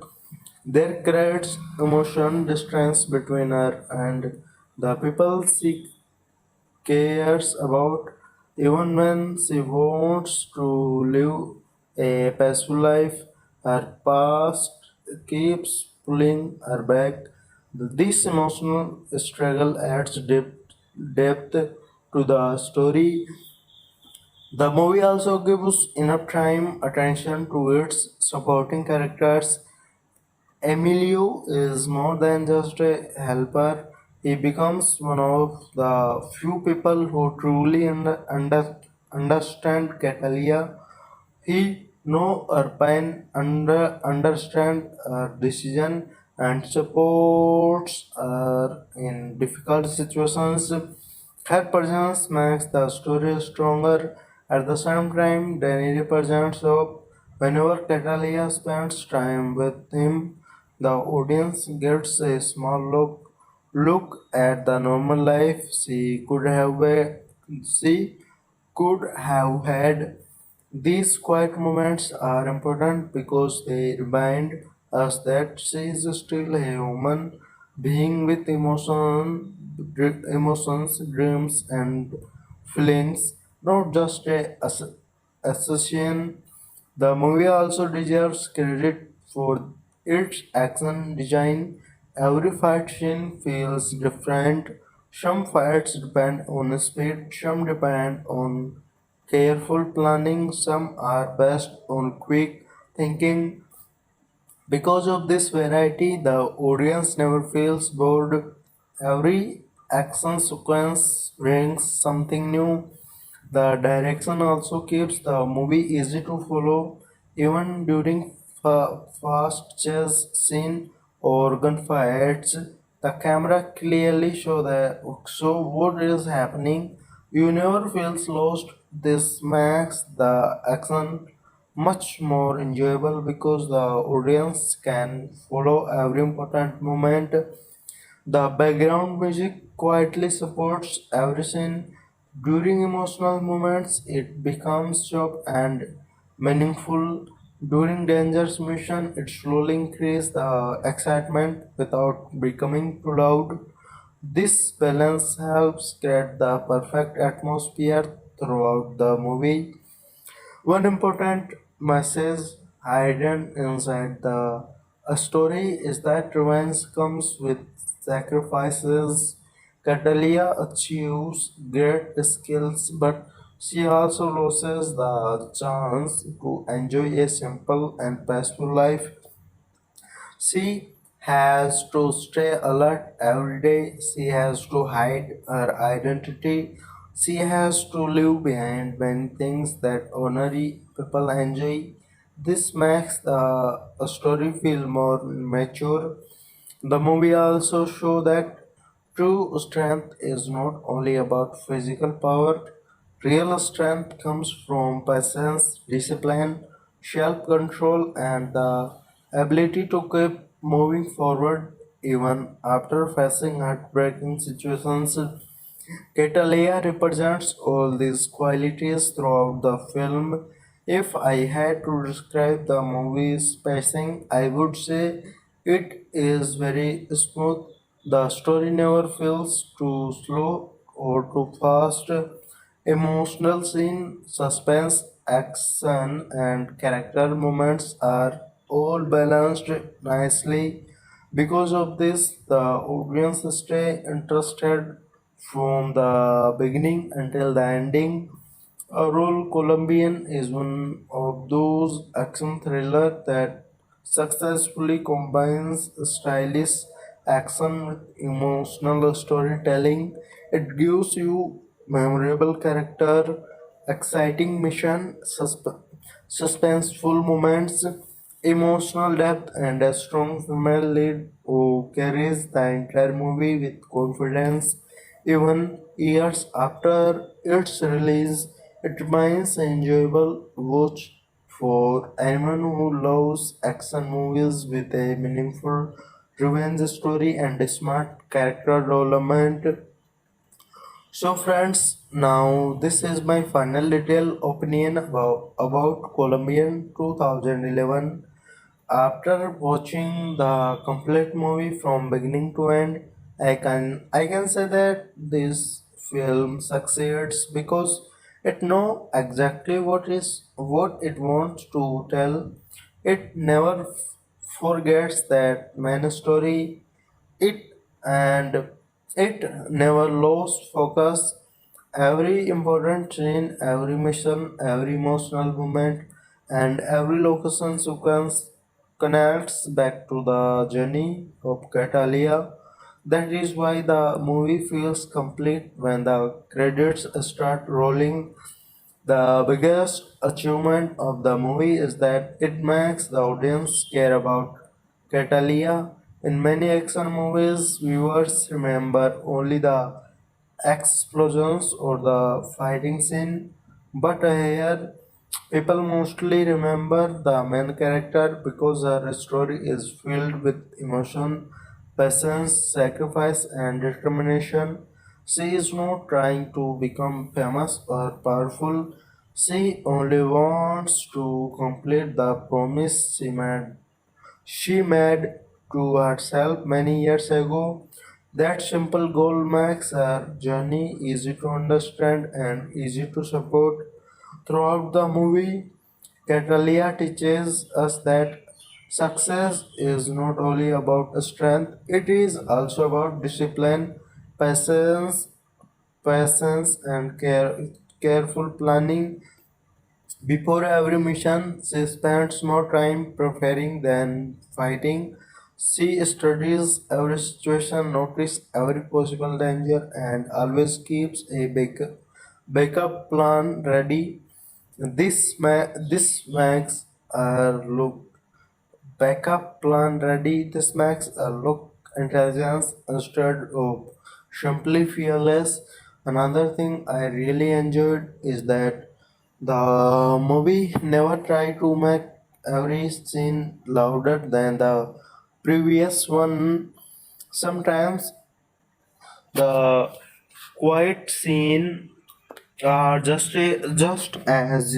There creates emotion distance between her and the people she cares about. Even when she wants to live a peaceful life, her past keeps pulling her back. This emotional struggle adds depth to the story. The movie also gives enough time attention to its supporting characters. Emilio is more than just a helper. He becomes one of the few people who truly understand Catalia. He know her pain, understand her decision, and supports her in difficult situations. Her presence makes the story stronger. At the same time, Danny represents hope. Whenever Catalia spends time with him, the audience gets a small look at the normal life she could have had. These quiet moments are important because they remind us that she is still a human being with emotions, dreams, and feelings, not just a assassin. The movie also deserves credit for its action design. Every fight scene feels different. Some fights depend on speed, some depend on careful planning, some are based on quick thinking. Because of this variety, the audience never feels bored. Every action sequence brings something new. The direction also keeps the movie easy to follow, even during fast chase scene or gunfights. The camera clearly show what is happening. You never feels lost. This makes the action much more enjoyable because the audience can follow every important moment. The background music quietly supports every scene. During emotional moments, it becomes sharp and meaningful. During dangerous mission, it slowly increases the excitement without becoming too loud. This balance helps create the perfect atmosphere throughout the movie. One important message hidden inside the a story is that revenge comes with sacrifices. Catalia achieves great skills, but she also loses the chance to enjoy a simple and peaceful life. She has to stay alert every day. She has to hide her identity. She has to leave behind many things that ordinary people enjoy. This makes the story feel more mature. The movie also show that true strength is not only about physical power. Real strength comes from patience, discipline, self-control, and the ability to keep moving forward even after facing heartbreaking situations. Catalea represents all these qualities throughout the film. If I had to describe the movie's pacing, I would say it is very smooth. The story never feels too slow or too fast. Emotional scene, suspense, action, and character moments are all balanced nicely. Because of this, the audience stay interested from the beginning until the ending. A role Colombian is one of those action thrillers that successfully combines stylish action with emotional storytelling. It gives you memorable character, exciting mission, suspenseful moments, emotional depth, and a strong female lead who carries the entire movie with confidence. Even years after its release, it remains an enjoyable watch for anyone who loves action movies with a meaningful revenge story and a smart character development. So, friends, now this is my final detailed opinion about Colombian 2011. After watching the complete movie from beginning to end, I can say that this film succeeds because it know exactly what it wants to tell. It never forgets that main story. It and it never lost focus. Every important scene, every mission, every emotional moment, and every location sequence connects back to the journey of Catalia. That is why the movie feels complete when the credits start rolling. The biggest achievement of the movie is that it makes the audience care about Catalia. In many action movies, viewers remember only the explosions or the fighting scene, but here people mostly remember the main character because her story is filled with emotion, patience, sacrifice, and determination. She is not trying to become famous or powerful. She only wants to complete the promise she made to herself many years ago. That simple goal makes her journey easy to understand and easy to support. Throughout the movie, Catalia teaches us that success is not only about strength, it is also about discipline, patience, patience and careful planning. Before every mission, she spends more time preparing than fighting. She studies every situation, notices every possible danger, and always keeps a backup plan ready. This makes her look backup plan ready. This makes a look intelligence instead of simply fearless. Another thing I really enjoyed is that the movie never tried to make every scene louder than the previous one. Sometimes the quiet scene are just as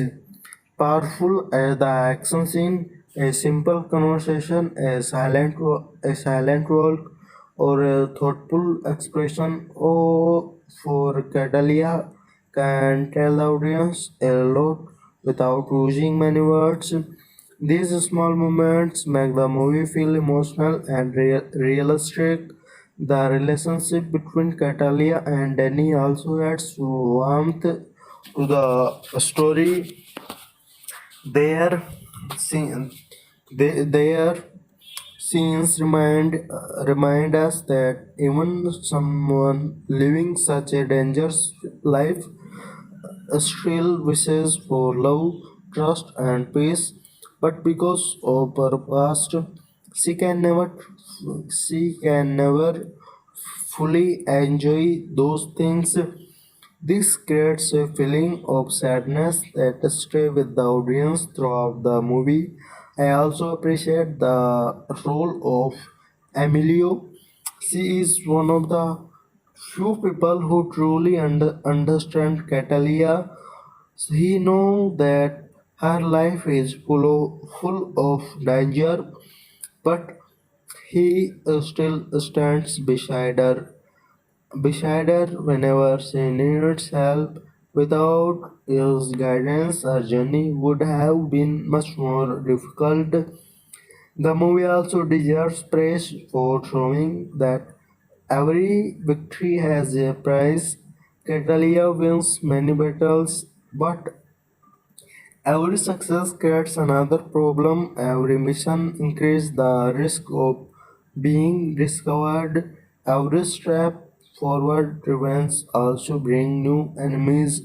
powerful as the action scene. A simple conversation, a silent walk, or a thoughtful expression for Catalia can tell the audience a lot without using many words. These small moments make the movie feel emotional and realistic. The relationship between Catalia and Danny also adds warmth to the story. Their, scene, their scenes remind us that even someone living such a dangerous life still wishes for love, trust, and peace. But because of her past, she can never she can never fully enjoy those things. This creates a feeling of sadness that stays with the audience throughout the movie. I also appreciate the role of Emilio. She is one of the few people who truly understand Catalia. He knows that her life is full of danger, but he still stands beside her whenever she needs help. Without his guidance, her journey would have been much more difficult. The movie also deserves praise for showing that every victory has a price. Catalia wins many battles, but every success creates another problem. Every mission increases the risk of being discovered. Every step forward prevents also bring new enemies.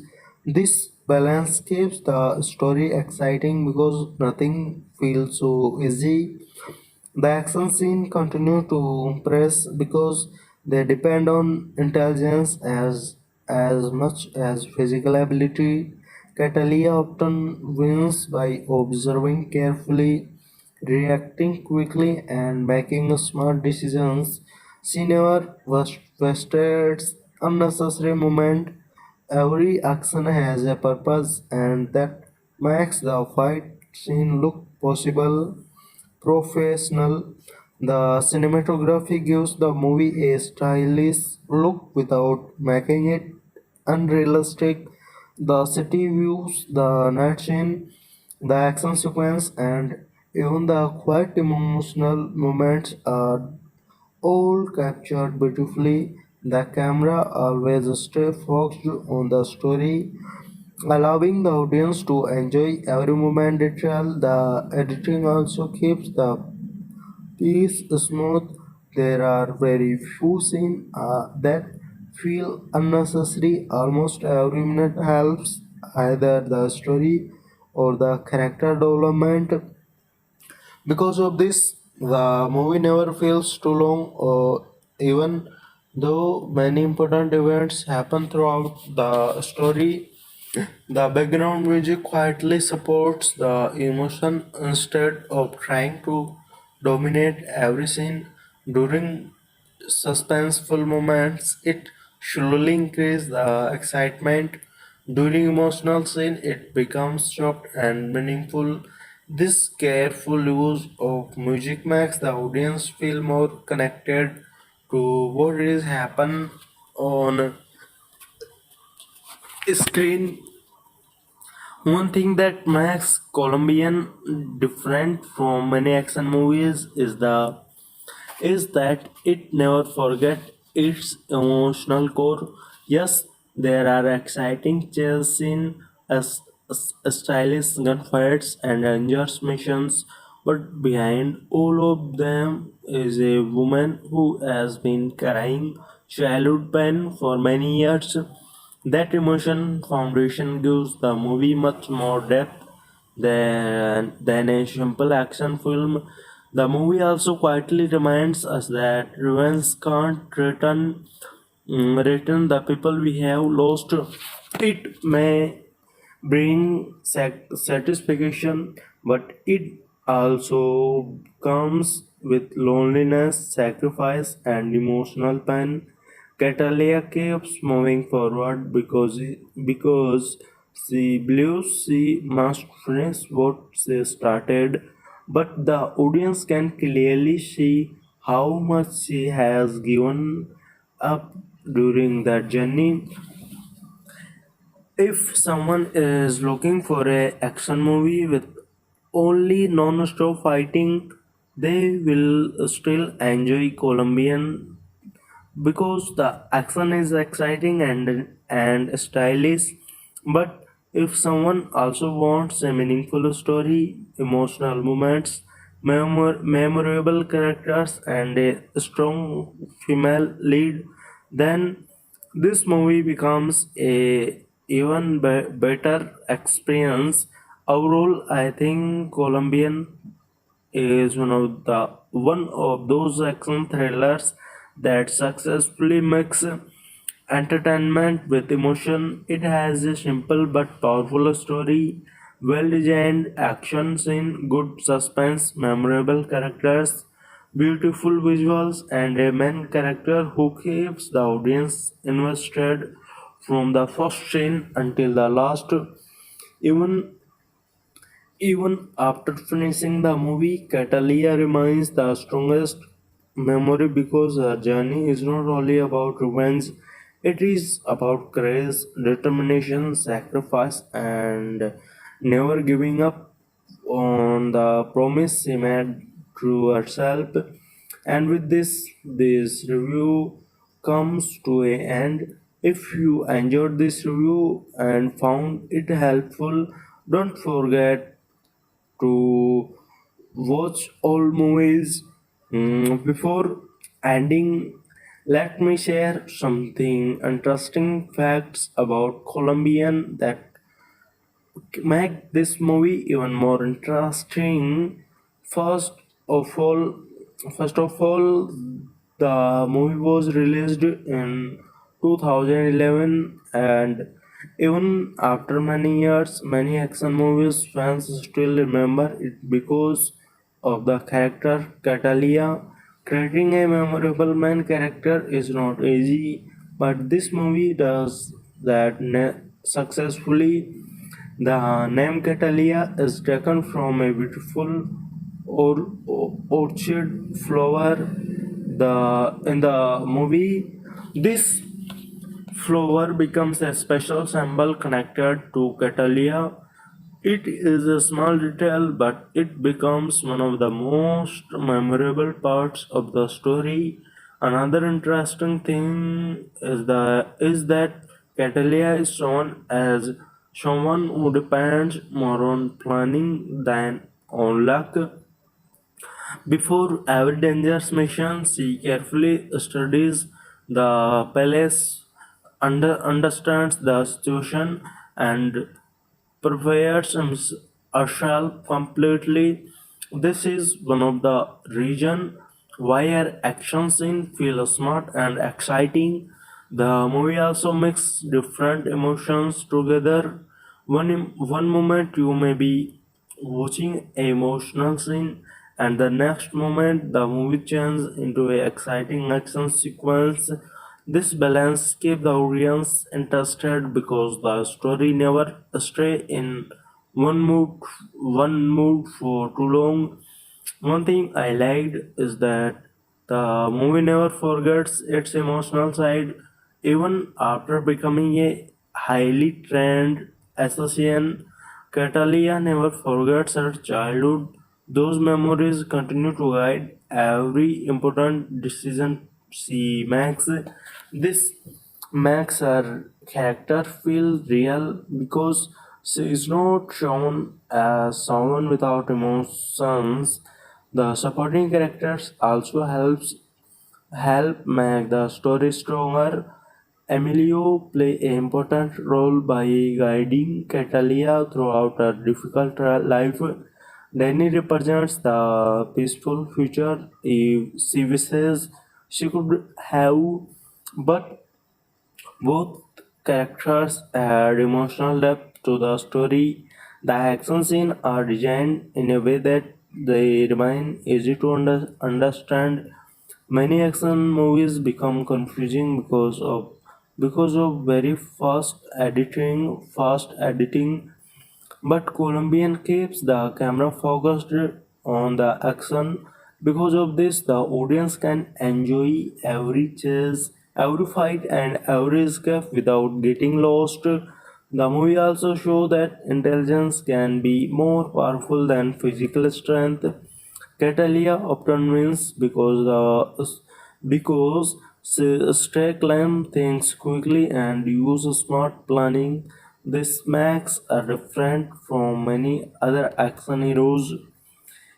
This balance keeps the story exciting because nothing feels so easy. The action scene continue to impress because they depend on intelligence as much as physical ability. Catalia often wins by observing carefully, reacting quickly, and making smart decisions. She never wasted unnecessary moment. Every action has a purpose, and that makes the fight scene look possible professional. The cinematography gives the movie a stylish look without making it unrealistic. The city views, the night scene, the action sequence, and even the quite emotional moments are all captured beautifully. The camera always stays focused on the story, allowing the audience to enjoy every moment detail. The editing also keeps the piece smooth. There are very few scenes that feel unnecessary. Almost every minute helps either the story or the character development. Because of this, the movie never feels too long, or even though many important events happen throughout the story. The background music quietly supports the emotion instead of trying to dominate every scene. During suspenseful moments, it slowly increases the excitement. During emotional scene, it becomes soft and meaningful. This careful use of music makes the audience feel more connected to what is happen on screen. One thing that makes Colombian different from many action movies is that it never forgets its emotional core. Yes, there are exciting chase scenes, stylish gunfights, and dangerous missions, but behind all of them is a woman who has been carrying childhood pain for many years. That emotion foundation gives the movie much more depth than a simple action film. The movie also quietly reminds us that revenge can't return the people we have lost. It may bring satisfaction, but it also comes with loneliness, sacrifice, and emotional pain. Catalia keeps moving forward because she believes she must finish what she started, but the audience can clearly see how much she has given up during that journey. If someone is looking for a action movie with only non-stop fighting, they will still enjoy Colombian because the action is exciting and stylish. But if someone also wants a meaningful story, emotional moments, memorable characters, and a strong female lead, then this movie becomes a even better experience. Overall, I think Colombian is one of those action thrillers that successfully mix entertainment with emotion. It has a simple but powerful story, well designed action scene, good suspense, memorable characters, beautiful visuals, and a main character who keeps the audience invested from the first scene until the last. Even even after finishing the movie, Catalia remains the strongest memory because her journey is not only about revenge, it is about courage, determination, sacrifice, and never giving up on the promise she made to herself. And with this review comes to an end. If you enjoyed this review and found it helpful, don't forget to watch all movies. Before ending, let me share something interesting facts about Colombian that make this movie even more interesting. First of all, first of all, the movie was released in 2011, and even after many years, many action movies fans still remember it because of the character Catalia. Creating a memorable main character is not easy, but this movie does that successfully. The name Catalia is taken from a beautiful orchid flower. In the movie, this flower becomes a special symbol connected to Catalia. It is a small detail, but it becomes one of the most memorable parts of the story. Another interesting thing is that Catalia is shown as someone who depends more on planning than on luck. Before every dangerous mission, she carefully studies the palace, understands the situation, and prepares herself completely. This is one of the reason why her action scene feel smart and exciting. The movie also mix different emotions together. One moment you may be watching a emotional scene, and the next moment the movie changes into a exciting action sequence. This balance keeps the audience interested because the story never stray in one mood for too long. One thing I liked is that the movie never forgets its emotional side. Even after becoming a highly trained assassin, Catalia never forgets her childhood. Those memories continue to guide every important decision she makes. This makes her character feel real because she is not shown as someone without emotions. The supporting characters also help make the story stronger. Emilio play an important role by guiding Catalia throughout her difficult life. Danny represents the peaceful future she wishes she could have, but both characters add emotional depth to the story. The action scenes are designed in a way that they remain easy to understand. Many action movies become confusing because of very fast editing, but Colombian keeps the camera focused on the action. Because of this, the audience can enjoy every chase, every fight, and every escape without getting lost. The movie also shows that intelligence can be more powerful than physical strength. Catalia often wins because stay claim things quickly and use smart planning. This makes her different from many other action heroes.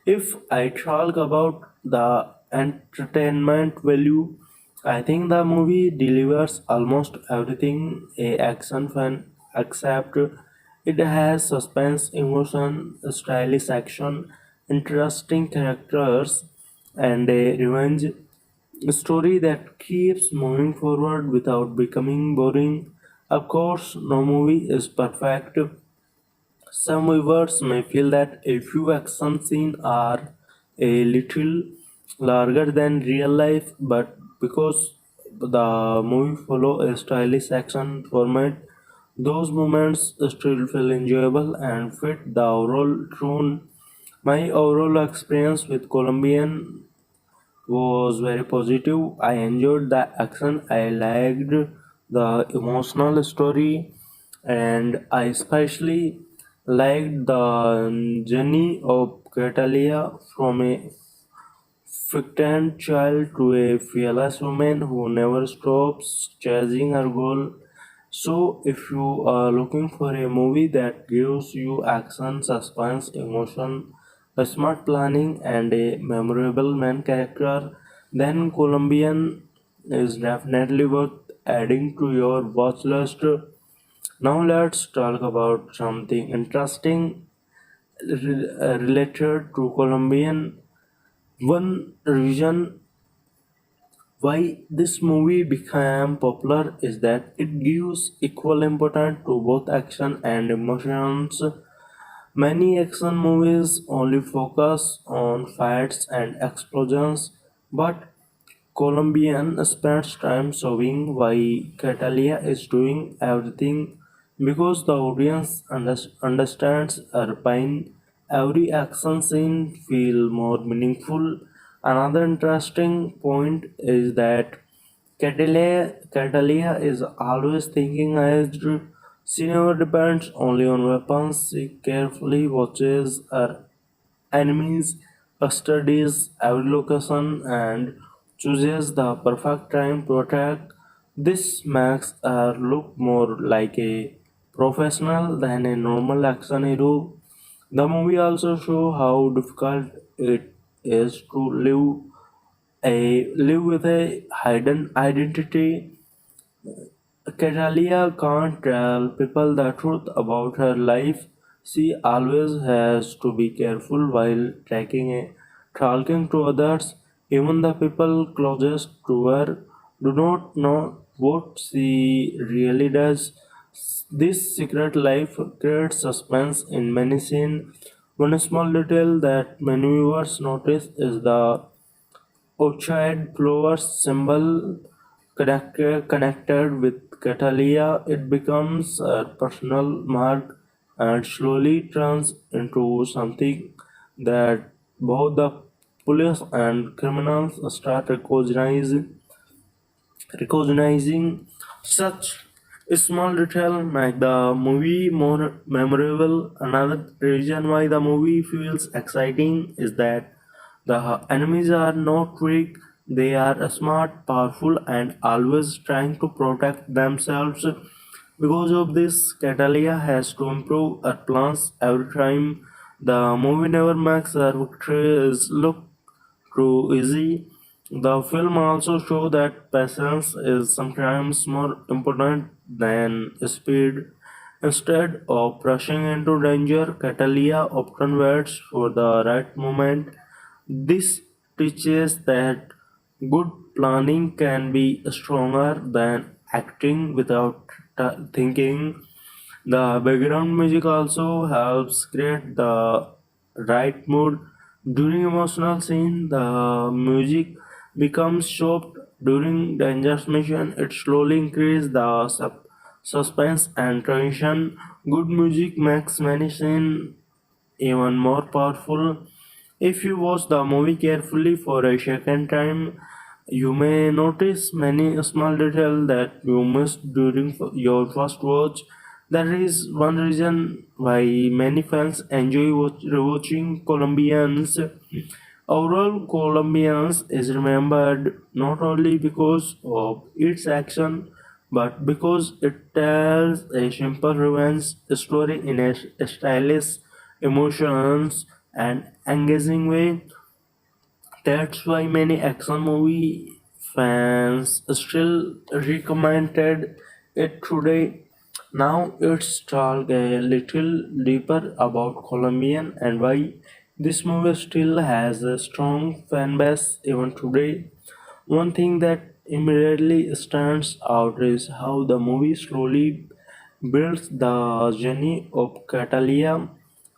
If I talk about the entertainment value, I think the movie delivers almost everything a action fan accept. It has suspense, emotion, stylish action, interesting characters, and a revenge story that keeps moving forward without becoming boring. Of course, no movie is perfect. Some viewers may feel that a few action scenes are a little larger than real life, but because the movie follow a stylish action format, those moments still feel enjoyable and fit the overall tone. My overall experience with Colombian was very positive. I enjoyed the action, I liked the emotional story, and I especially liked the journey of Catalia from a frightened child to a fearless woman who never stops chasing her goal. So, if you are looking for a movie that gives you action, suspense, emotion, a smart planning, and a memorable main character, then Colombian is definitely worth adding to your watch list. Now, let's talk about something interesting related to Colombian. One reason why this movie became popular is that it gives equal importance to both action and emotions. Many action movies only focus on fights and explosions, but Colombian spends time showing why Catalia is doing everything because the audience understands her pain. Every action scene feel more meaningful. Another interesting point is that Catalia is always thinking ahead. She never depends only on weapons. She carefully watches her enemies, studies every location, and chooses the perfect time to attack. This makes her look more like a professional than a normal action hero. The movie also shows how difficult it is to live with a hidden identity. Catalia can't tell people the truth about her life. She always has to be careful while talking to others. Even the people closest to her do not know what she really does. This secret life creates suspense in many scenes. One small detail that many viewers notice is the orchid flower symbol connected with Catalia. It becomes a personal mark and slowly turns into something that both the police and criminals start recognizing. Such small detail make the movie more memorable. Another reason why the movie feels exciting is that the enemies are not weak, they are smart, powerful, and always trying to protect themselves. Because of this, Catalia has to improve her plans every time. The movie never makes her victories look too easy. The film also shows that patience is sometimes more important than speed. Instead of rushing into danger, Catalia often waits for the right moment. This teaches that good planning can be stronger than acting without thinking. The background music also helps create the right mood. During emotional scene, the music becomes soft. During dangerous mission, it slowly increases the suspense and tension. Good music makes many scenes even more powerful. If you watch the movie carefully for a second time, you may notice many small details that you missed during your first watch. That is one reason why many fans enjoy rewatching Colombians. Overall, Colombians is remembered not only because of its action, but because it tells a simple revenge story in a stylish, emotions, and engaging way. That's why many action movie fans still recommended it today. Now let's talk a little deeper about Colombian and why this movie still has a strong fan base even today. One thing that immediately stands out is how the movie slowly builds the journey of Catalia.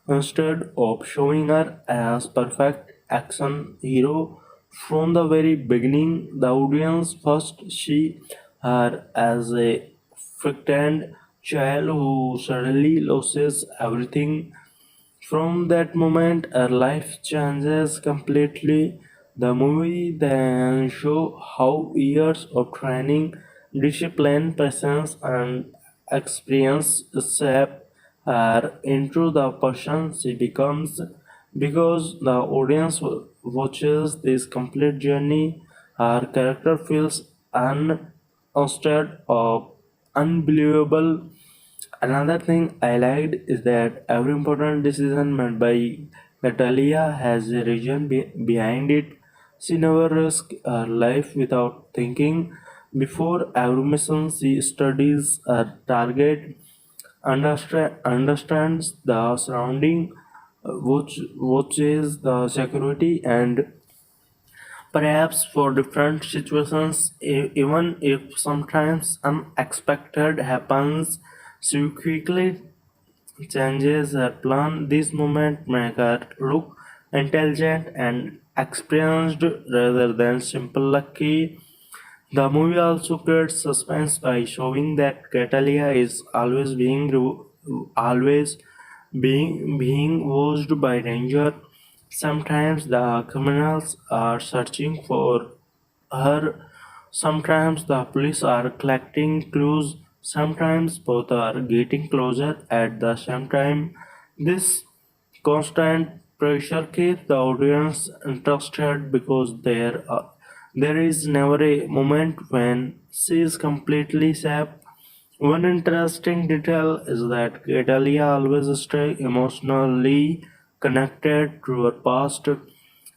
Instead of showing her as perfect action hero from the very beginning, the audience first see her as a frightened child who suddenly loses everything. From that moment, her life changes completely. The movie then show how years of training, discipline, patience, and experience shape her into the person she becomes. Because the audience watches this complete journey, her character feels instead of unbelievable. Another thing I liked is that every important decision made by Natalia has a reason behind it. She never risks her life without thinking. Before every mission, she studies her target, understands the surrounding, watches the security, and perhaps for different situations, even if sometimes unexpected happens, she quickly changes her plan. This moment make her look intelligent and experienced rather than simple lucky. The movie also creates suspense by showing that Catalia is always being watched by danger. Sometimes the criminals are searching for her. Sometimes the police are collecting clues. Sometimes both are getting closer at the same time. This constant pressure keeps the audience interested because There is never a moment when she is completely safe. One interesting detail is that Catalia always stays emotionally connected to her past.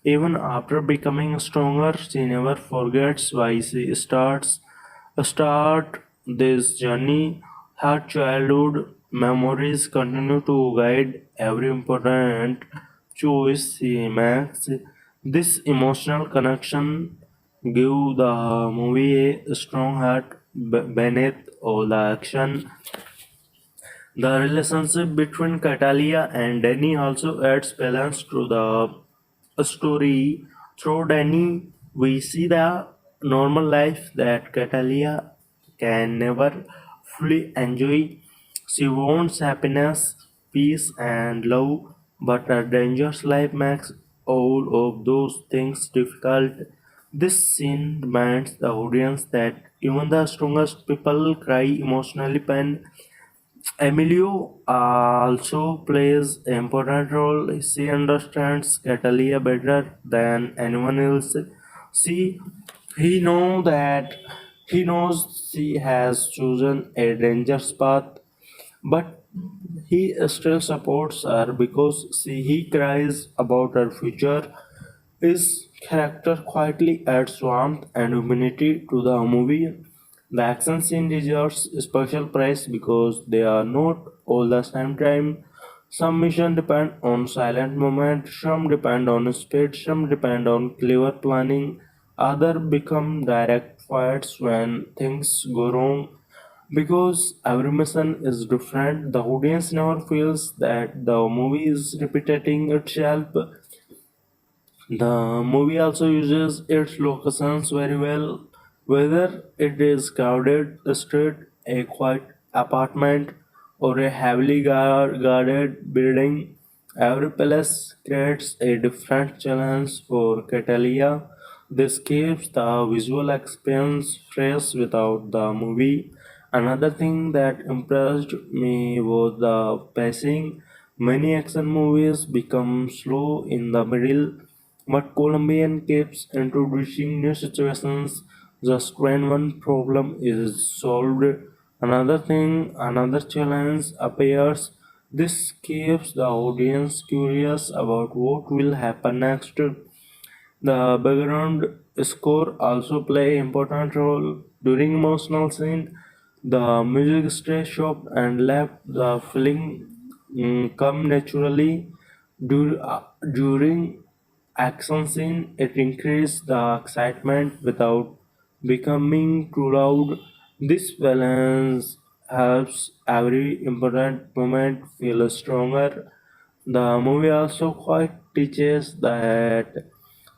Even after becoming stronger, she never forgets why she start this journey. Her childhood memories continue to guide every important choice she makes. This emotional connection give the movie a strong heart beneath all the action. The relationship between Catalia and Danny also adds balance to the story. Through Danny, we see the normal life that Catalia can never fully enjoy. She wants happiness, peace, and love, but a dangerous life makes all of those things difficult. This scene reminds the audience that even the strongest people cry emotionally pain. Emilio also plays an important role. She understands Catalia better than anyone else. She, he know that he knows she has chosen a dangerous path, but he still supports her because he cries about her future. His character quietly adds warmth and humanity to the movie. The action scene deserves special praise because they are not all the same time. Some missions depend on silent movement, some depend on speed, some depend on clever planning, others become direct fights when things go wrong. Because every mission is different, the audience never feels that the movie is repeating itself. The movie also uses its locations very well, whether it is crowded street, a quiet apartment, or a heavily guarded building. Every palace creates a different challenge for Catalia. This keeps the visual experience fresh without the movie. Another thing that impressed me was the pacing. Many action movies become slow in the middle, but Colombian keeps introducing new situations just when one problem is solved. Another challenge appears. This keeps the audience curious about what will happen next. The background score also play important role during emotional scene. The music stays sharp and let the feeling come naturally. During action scene, it increases the excitement without becoming too loud. This balance helps every important moment feel stronger. The movie also quite teaches that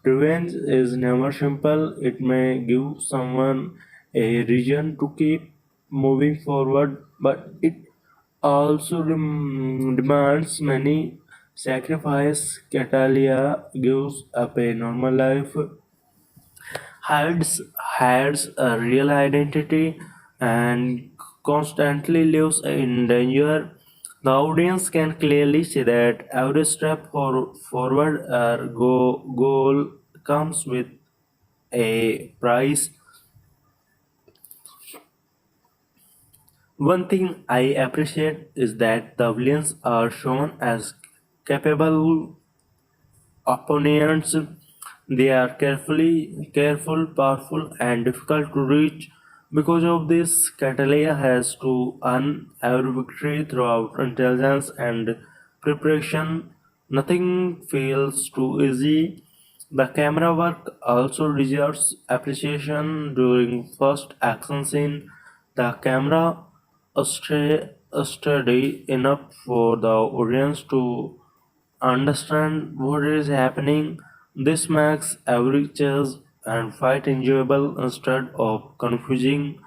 revenge is never simple. It may give someone a reason to keep moving forward, but it also demands many sacrifice. Catalia gives up a normal life, hides hides a real identity, and constantly lives in danger. The audience can clearly see that every step forward or goal comes with a price. One thing I appreciate is that the villains are shown as capable opponents. They are careful, powerful, and difficult to reach. Because of this, Catalia has to earn every victory throughout intelligence and preparation. Nothing feels too easy. The camera work also deserves appreciation during first action scene. The camera steady enough for the audience to understand what is happening. This makes every chase and fight enjoyable instead of confusing.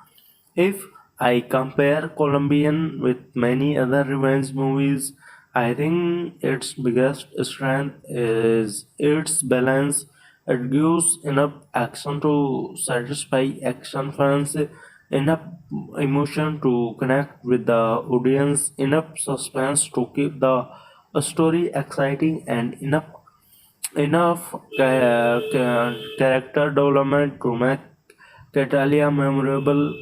If I compare Colombian with many other revenge movies, I think its biggest strength is its balance. It gives enough action to satisfy action fans, enough emotion to connect with the audience, enough suspense to keep the story exciting, and enough enough character development to make Catalia memorable.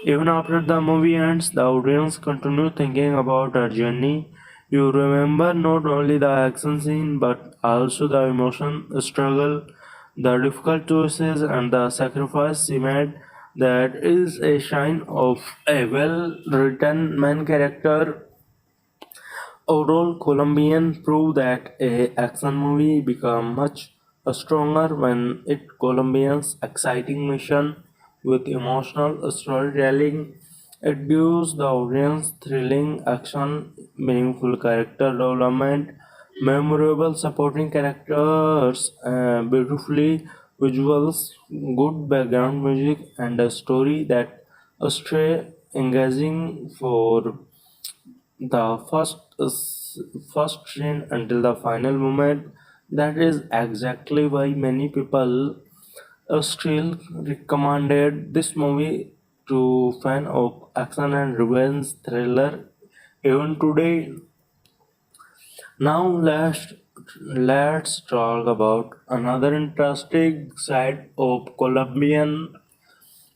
Even after the movie ends, the audience continue thinking about her journey. You remember not only the action scene but also the emotion, struggle, the difficult choices, and the sacrifice she made. That is a sign of a well written main character. Overall, Colombian proved that a action movie become much stronger when it Colombian's exciting mission with emotional storytelling. It gives the audience thrilling action, meaningful character development, memorable supporting characters, beautifully visuals, good background music, and a story that stay engaging for the first scene until the final moment. That is exactly why many people still recommended this movie to fan of action and revenge thriller even today. Now let's talk about another interesting side of Colombian.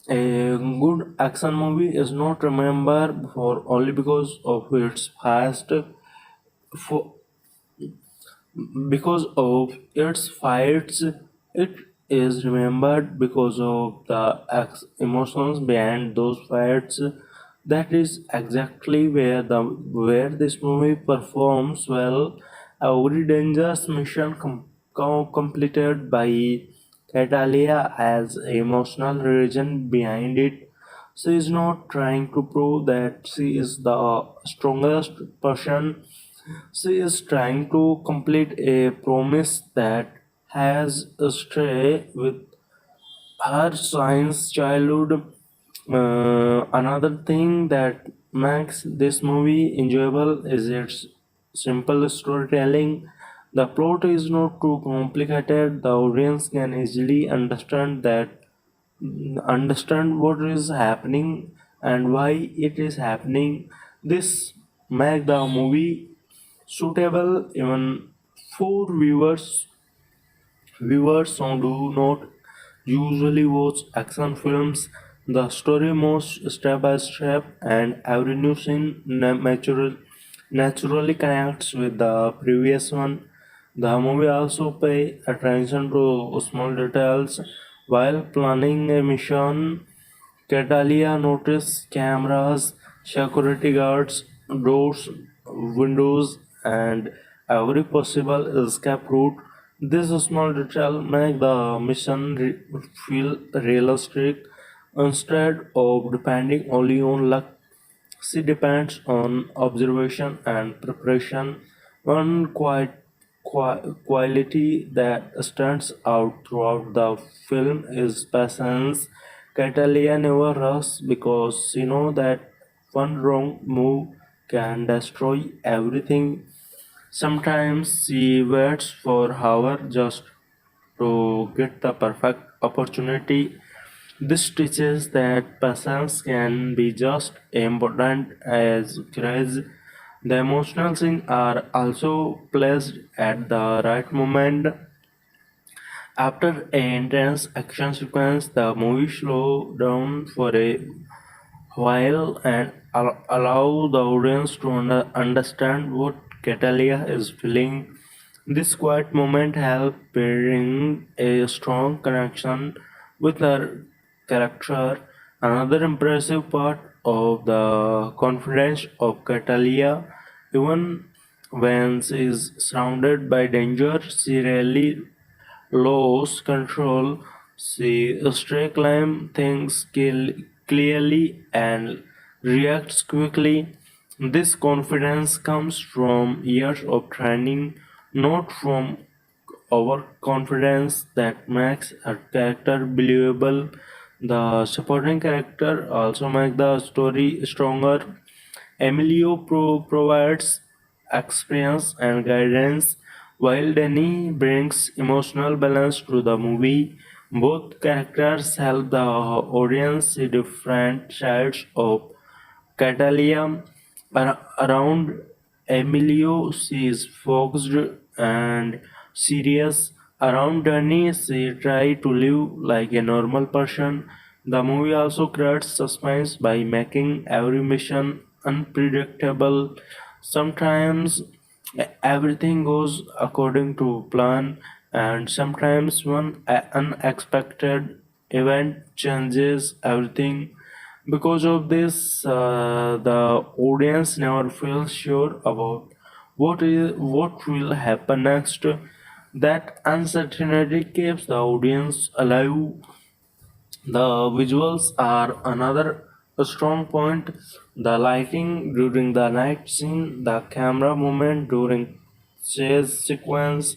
A good action movie is not remembered for only because of its fast fo- because of its fights. It is remembered because of the emotions behind those fights. That is exactly where this movie performs well. Every dangerous mission completed by Catalia has emotional reason behind it. She is not trying to prove that she is the strongest person. She is trying to complete a promise that has stray with her since childhood. Another thing that makes this movie enjoyable is its simple storytelling. The plot is not too complicated. The audience can easily understand what is happening and why it is happening. This make the movie suitable even for viewers who do not usually watch action films. The story moves step by step, and every new scene naturally connects with the previous one. The movie also pay attention to small details while planning a mission. Catalia noticed cameras, security guards, doors, windows, and every possible escape route. This small detail make the mission feel realistic instead of depending only on luck. She depends on observation and preparation. One quality that stands out throughout the film is patience. Catalia never rushes because she knows that one wrong move can destroy everything. Sometimes she waits for hours just to get the perfect opportunity. This teaches that patience can be just important as courage. The emotional scenes are also placed at the right moment. After an intense action sequence, the movie slows down for a while and allow the audience to understand what Catalia is feeling. This quiet moment helps bring a strong connection with her character. Another impressive part of the confidence of Catalia, even when she is surrounded by danger, she rarely lose control. She stay calm, thinks clearly, and reacts quickly. This confidence comes from years of training, not from overconfidence that makes a character believable. The supporting character also make the story stronger. Emilio provides experience and guidance, while Danny brings emotional balance to the movie. Both characters help the audience see different sides of Catalia. Around Emilio, she is focused and serious, Around Danny, she tried to live like a normal person. The movie also creates suspense by making every mission unpredictable. Sometimes everything goes according to plan, and sometimes one unexpected event changes everything. Because of this, the audience never feels sure about what will happen next. That uncertainty keeps the audience alive. The visuals are another strong point. The lighting during the night scene, the camera movement during chase sequence,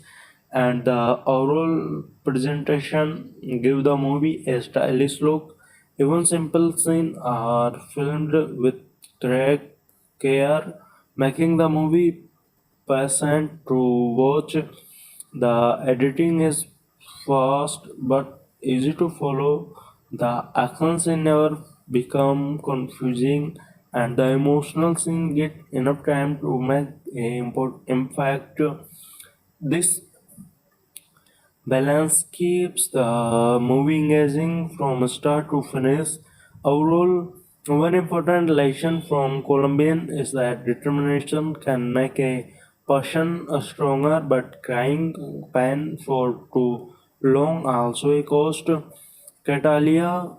and the overall presentation give the movie a stylish look. Even simple scenes are filmed with great care, making the movie pleasant to watch. The editing is fast but easy to follow. The action scene never become confusing, and the emotional scene get enough time to make impact. This balance keeps the movie engaging from start to finish. Overall, one important lesson from Colombian is that determination can make a person stronger, but crying pain for too long also a cost. Catalia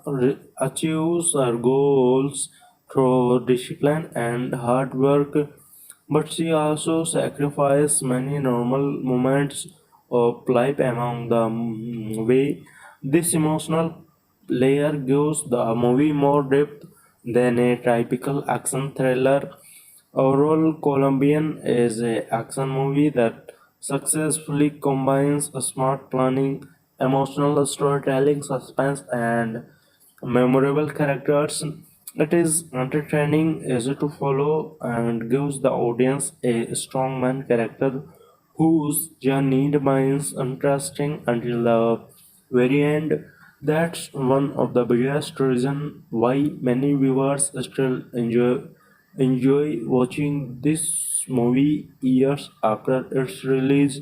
achieves her goals through discipline and hard work, but she also sacrificed many normal moments of life along the way. This emotional layer gives the movie more depth than a typical action thriller. Overall, Colombian is an action movie that successfully combines smart planning, emotional storytelling, suspense, and memorable characters. It is entertaining, easy to follow, and gives the audience a strong man character whose journey remains interesting until the very end. That's one of the biggest reasons why many viewers still enjoy watching this movie years after its release.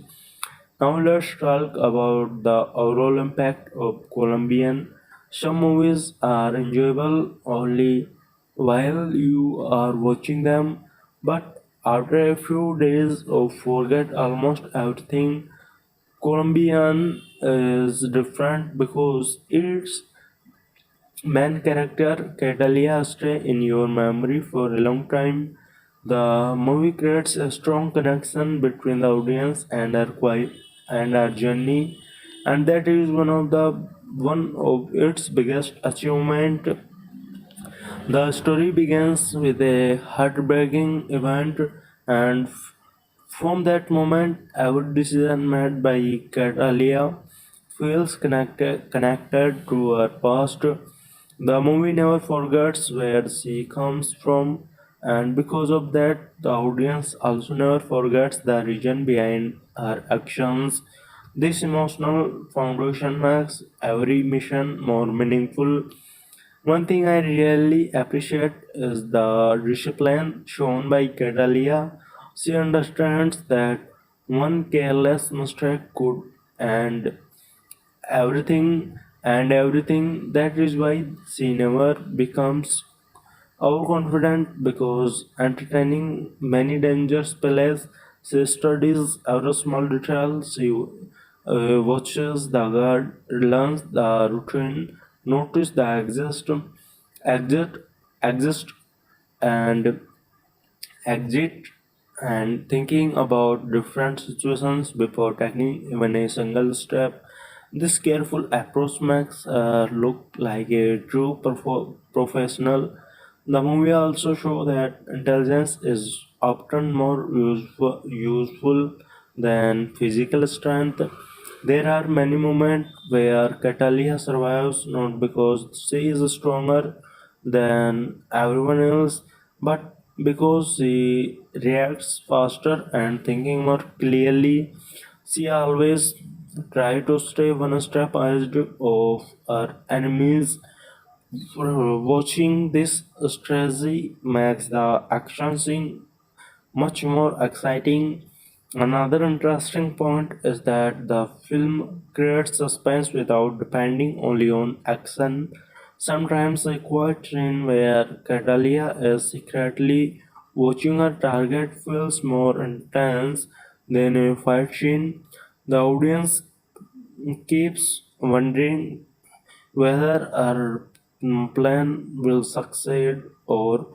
Now let's talk about the overall impact of Colombian. Some movies are enjoyable only while you are watching them, but after a few days of forget almost everything. Colombian is different because its main character Catalia stay in your memory for a long time. The movie creates a strong connection between the audience and our journey, and that is one of its biggest achievement. The story begins with a heartbreaking event, and from that moment, every decision made by Catalia feels connected to her past. The movie never forgets where she comes from, and because of that, the audience also never forgets the reason behind her actions. This emotional foundation makes every mission more meaningful. One thing I really appreciate is the discipline shown by Catalia. She understands that one careless mistake could end everything. That is why she never becomes overconfident because entertaining many dangerous plays. She studies every small detail. She watches the guard, learns the routine, notice the exit, exist, and exit, and thinking about different situations before taking even a single step. This careful approach makes her look like a true professional. The movie also shows that intelligence is often more useful than physical strength. There are many moments where Catalia survives not because she is stronger than everyone else, but because she reacts faster and thinking more clearly. She always tries to stay one step ahead of her enemies. Watching this strategy makes the action scene much more exciting. Another interesting point is that the film creates suspense without depending only on action. Sometimes a quiet scene where Catalia is secretly watching her target feels more intense than a fight scene. The audience keeps wondering whether our plan will succeed or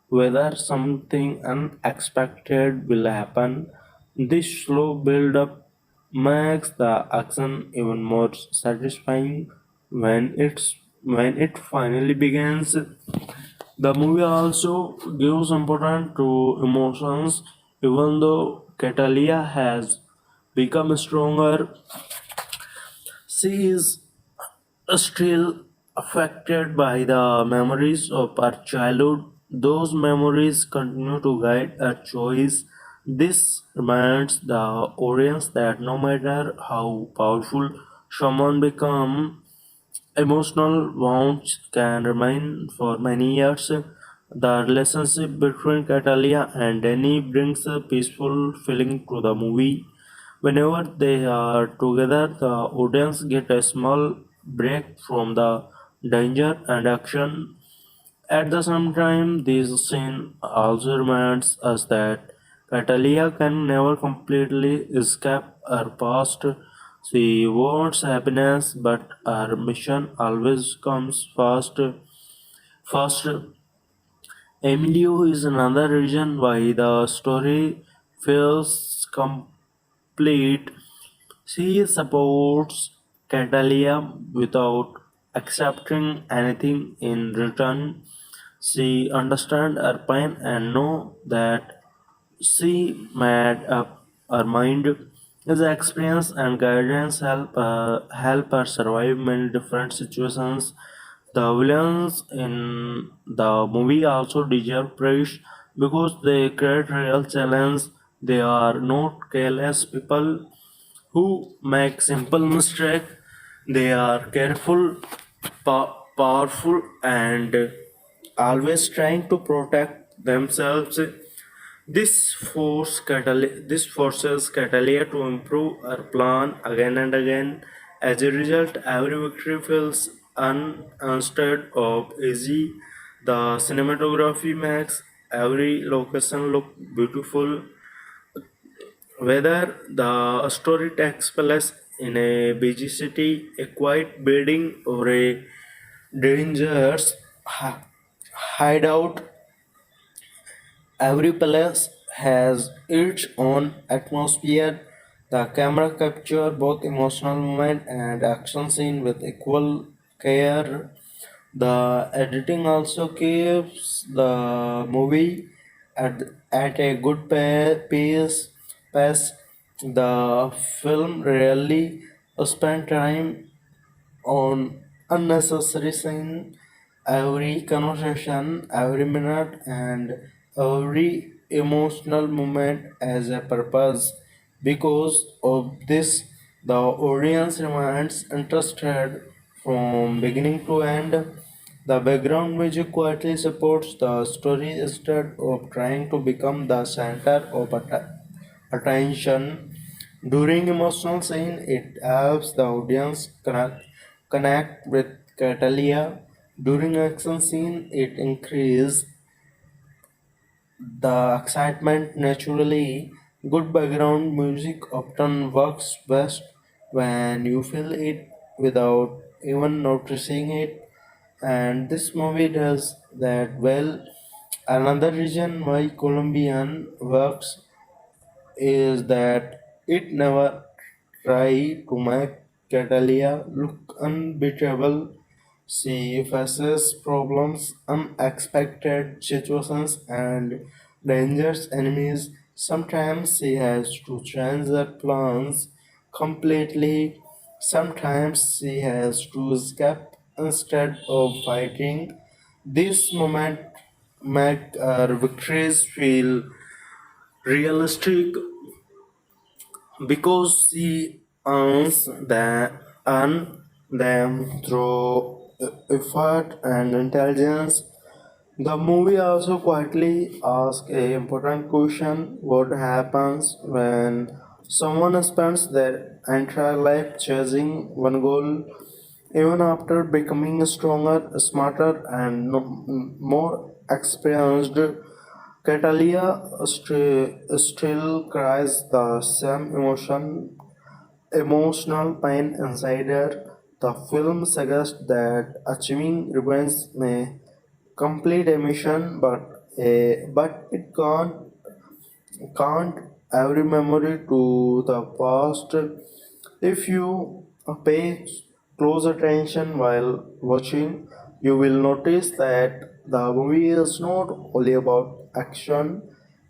whether something unexpected will happen. This slow build up makes the action even more satisfying when it finally begins. The movie also gives importance to emotions, even though Catalia has become stronger. She is still affected by the memories of our childhood. Those memories continue to guide our choice. This reminds the audience that no matter how powerful someone becomes, emotional wounds can remain for many years. The relationship between Catalia and Danny brings a peaceful feeling to the movie. Whenever they are together, the audience get a small break from the danger and action. At the same time, this scene also reminds us that Catalia can never completely escape her past. She wants happiness, but her mission always comes first. First, Emilio is another reason why the story feels complete. She supports Catalia without accepting anything in return. She understands her pain and know that she made up her mind. His experience and guidance help her survive many different situations. The villains in the movie also deserve praise because they create real challenge. They are not careless people who make simple mistake. They are careful, powerful, and always trying to protect themselves. This forces Catalia to improve her plan again and again. As a result, every victory feels instead of easy. The cinematography makes every location look beautiful. Whether the story takes place in a busy city, a quiet building, or a dangerous hideout, every place has its own atmosphere. The camera captures both emotional moment and action scene with equal care. The editing also keeps the movie at a good pace. The film rarely spend time on unnecessary scene. Every conversation, every minute, and every emotional moment has a purpose. Because of this, the audience remains interested from beginning to end. The background music quietly supports the story instead of trying to become the center of attention. During emotional scene, it helps the audience connect with Catalia. During action scene, it increases the excitement naturally. Good background music often works best when you feel it without even noticing it, and this movie does that well. Another reason why Colombian works is that it never tried to make Catalia look unbeatable. She faces problems, unexpected situations, and dangerous enemies. Sometimes she has to change her plans completely. Sometimes she has to escape instead of fighting. This moment make her victories feel realistic because she earn them through effort and intelligence. The movie also quietly asks a important question: what happens when someone spends their entire life chasing one goal, even after becoming stronger, smarter, and more experienced? Catalia still cries the same emotional pain inside her. The film suggests that achieving revenge may complete a mission, but it can't every memory to the past. If you pay close attention while watching, you will notice that the movie is not only about action,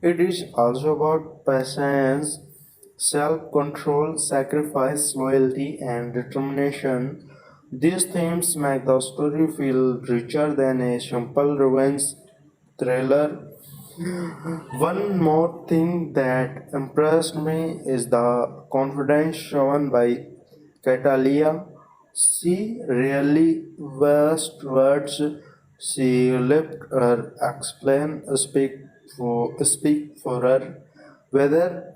it is also about patience, self control, sacrifice, loyalty, and determination. These themes make the story feel richer than a simple revenge thriller. One more thing that impressed me is the confidence shown by Catalia. She really wasted words. She left her explain, speak for her. Whether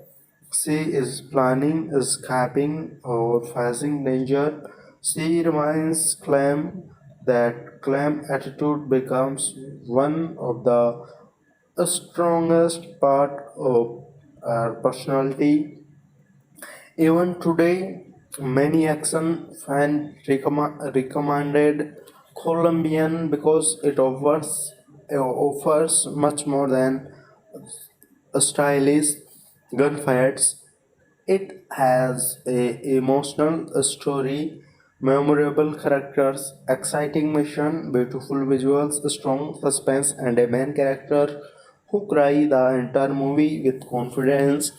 she is planning, escaping, or facing danger, she remains calm. That calm attitude becomes one of the strongest part of our personality. Even today, many action fans recommended Colombian because it offers much more than stylish gunfights. It has a emotional story, memorable characters, exciting mission, beautiful visuals, strong suspense, and a main character who cry the entire movie with confidence.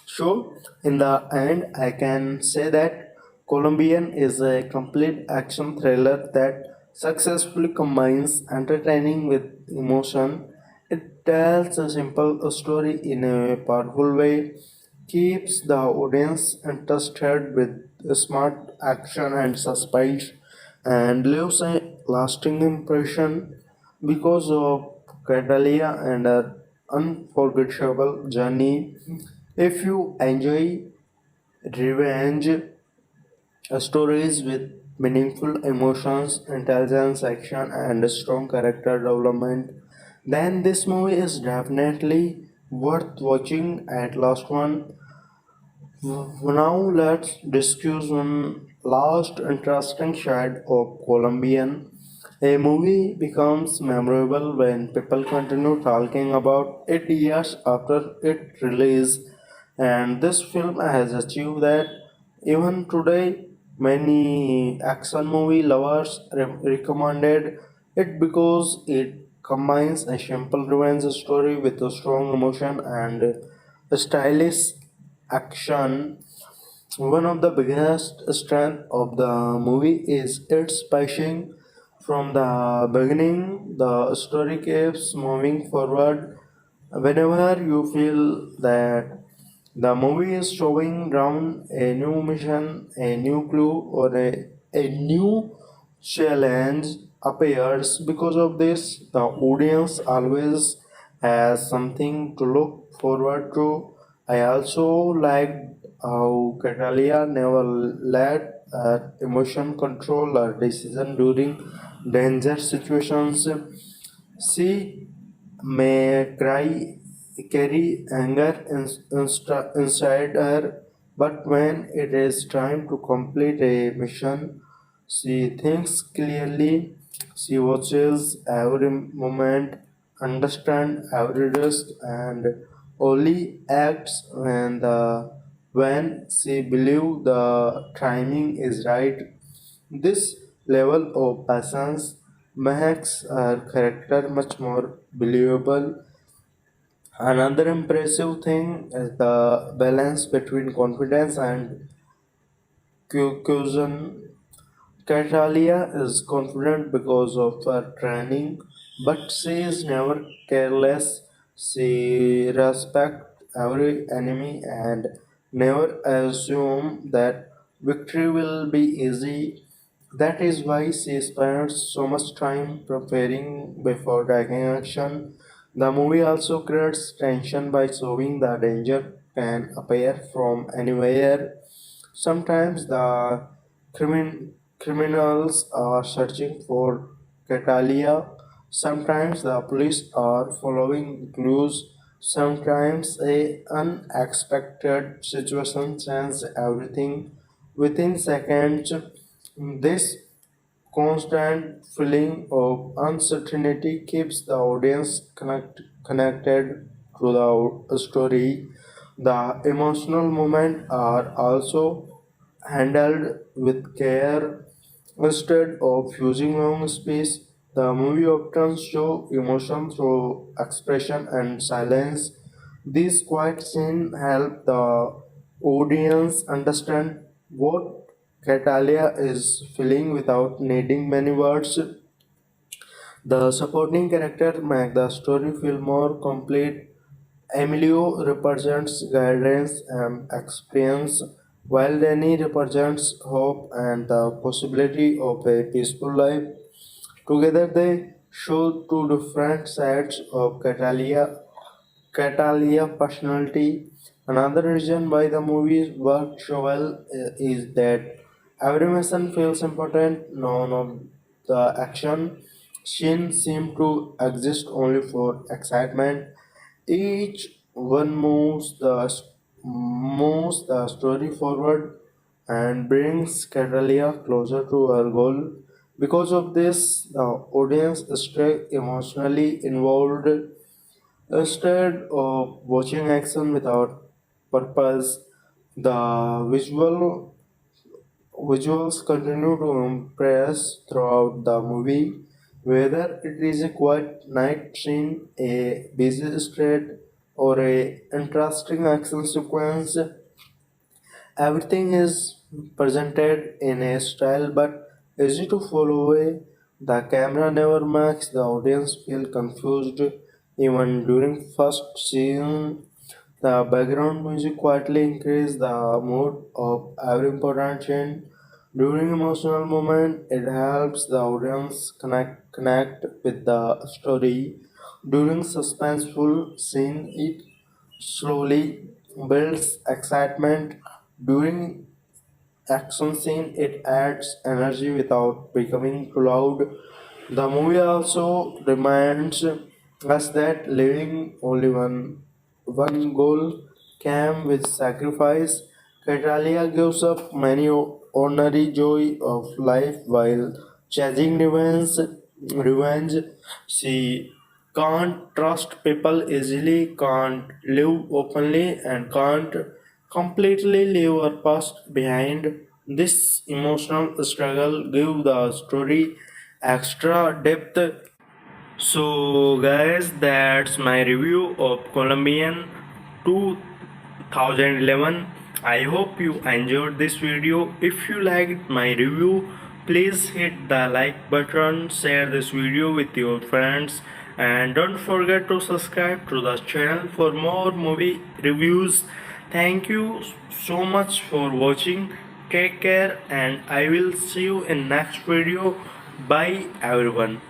So, in the end, I can say that Colombian is a complete action thriller that successfully combines entertaining with emotion. It tells a simple story in a powerful way, keeps the audience interested with smart action and suspense, and leaves a lasting impression because of Catalia and her unforgettable journey. If you enjoy revenge stories with meaningful emotions, intelligence, action, and strong character development, then this movie is definitely worth watching. At last one, now let's discuss one last interesting side of Colombian. A movie becomes memorable when people continue talking about it years after its release, and this film has achieved that. Even today, many action movie lovers recommended it because it combines a simple revenge story with a strong emotion and stylish action. One of the biggest strengths of the movie is its pacing. From the beginning, the story keeps moving forward. Whenever you feel that the movie is showing down a new mission, a new clue, or a new challenge appears. Because of this, the audience always has something to look forward to. I also liked how Catalia never let emotion control her decision during danger situations. She may carry anger inside her, but when it is time to complete a mission, she thinks clearly. She watches every moment, understands every risk, and only acts when she believes the timing is right. This level of patience makes her character much more believable. Another impressive thing is the balance between confidence and caution. Catalia is confident because of her training, but she is never careless. She respects every enemy and never assume that victory will be easy. That is why she spends so much time preparing before taking action. The movie also creates tension by showing the danger can appear from anywhere. Sometimes the criminals are searching for Catalia. Sometimes the police are following clues. Sometimes a unexpected situation changes everything within seconds. This constant feeling of uncertainty keeps the audience connected to the story. The emotional moments are also handled with care. Instead of using long space, the movie often shows emotion through expression and silence. These quiet scenes help the audience understand what Catalia is feeling without needing many words. The supporting characters make the story feel more complete. Emilio represents guidance and experience, while Danny represents hope and the possibility of a peaceful life. Together, they show two different sides of Catalia personality. Another reason why the movie worked so well is that every mission feels important. None of the action scenes seem to exist only for excitement. Each one moves the story forward and brings Catalia closer to her goal. Because of this, the audience stay emotionally involved. Instead of watching action without purpose, the visuals continue to impress throughout the movie. Whether it is a quiet night scene, a busy street, or a interesting action sequence, everything is presented in a style but easy to follow away. The camera never makes the audience feel confused even during first scene. The background music quietly increases the mood of every important scene. During emotional moment, it helps the audience connect with the story. During suspenseful scene, it slowly builds excitement. During action scene, it adds energy without becoming too loud. The movie also reminds us that living only one goal came with sacrifice. Catalia gives up many ordinary joy of life while chasing revenge. She can't trust people easily, can't live openly, and can't completely leave her past behind. This emotional struggle gives the story extra depth. So, guys, that's my review of Colombian 2011. I hope you enjoyed this video. If you liked my review, please hit the like button, share this video with your friends, and don't forget to subscribe to the channel for more movie reviews. Thank you so much for watching. Take care, and I will see you in next video. Bye everyone.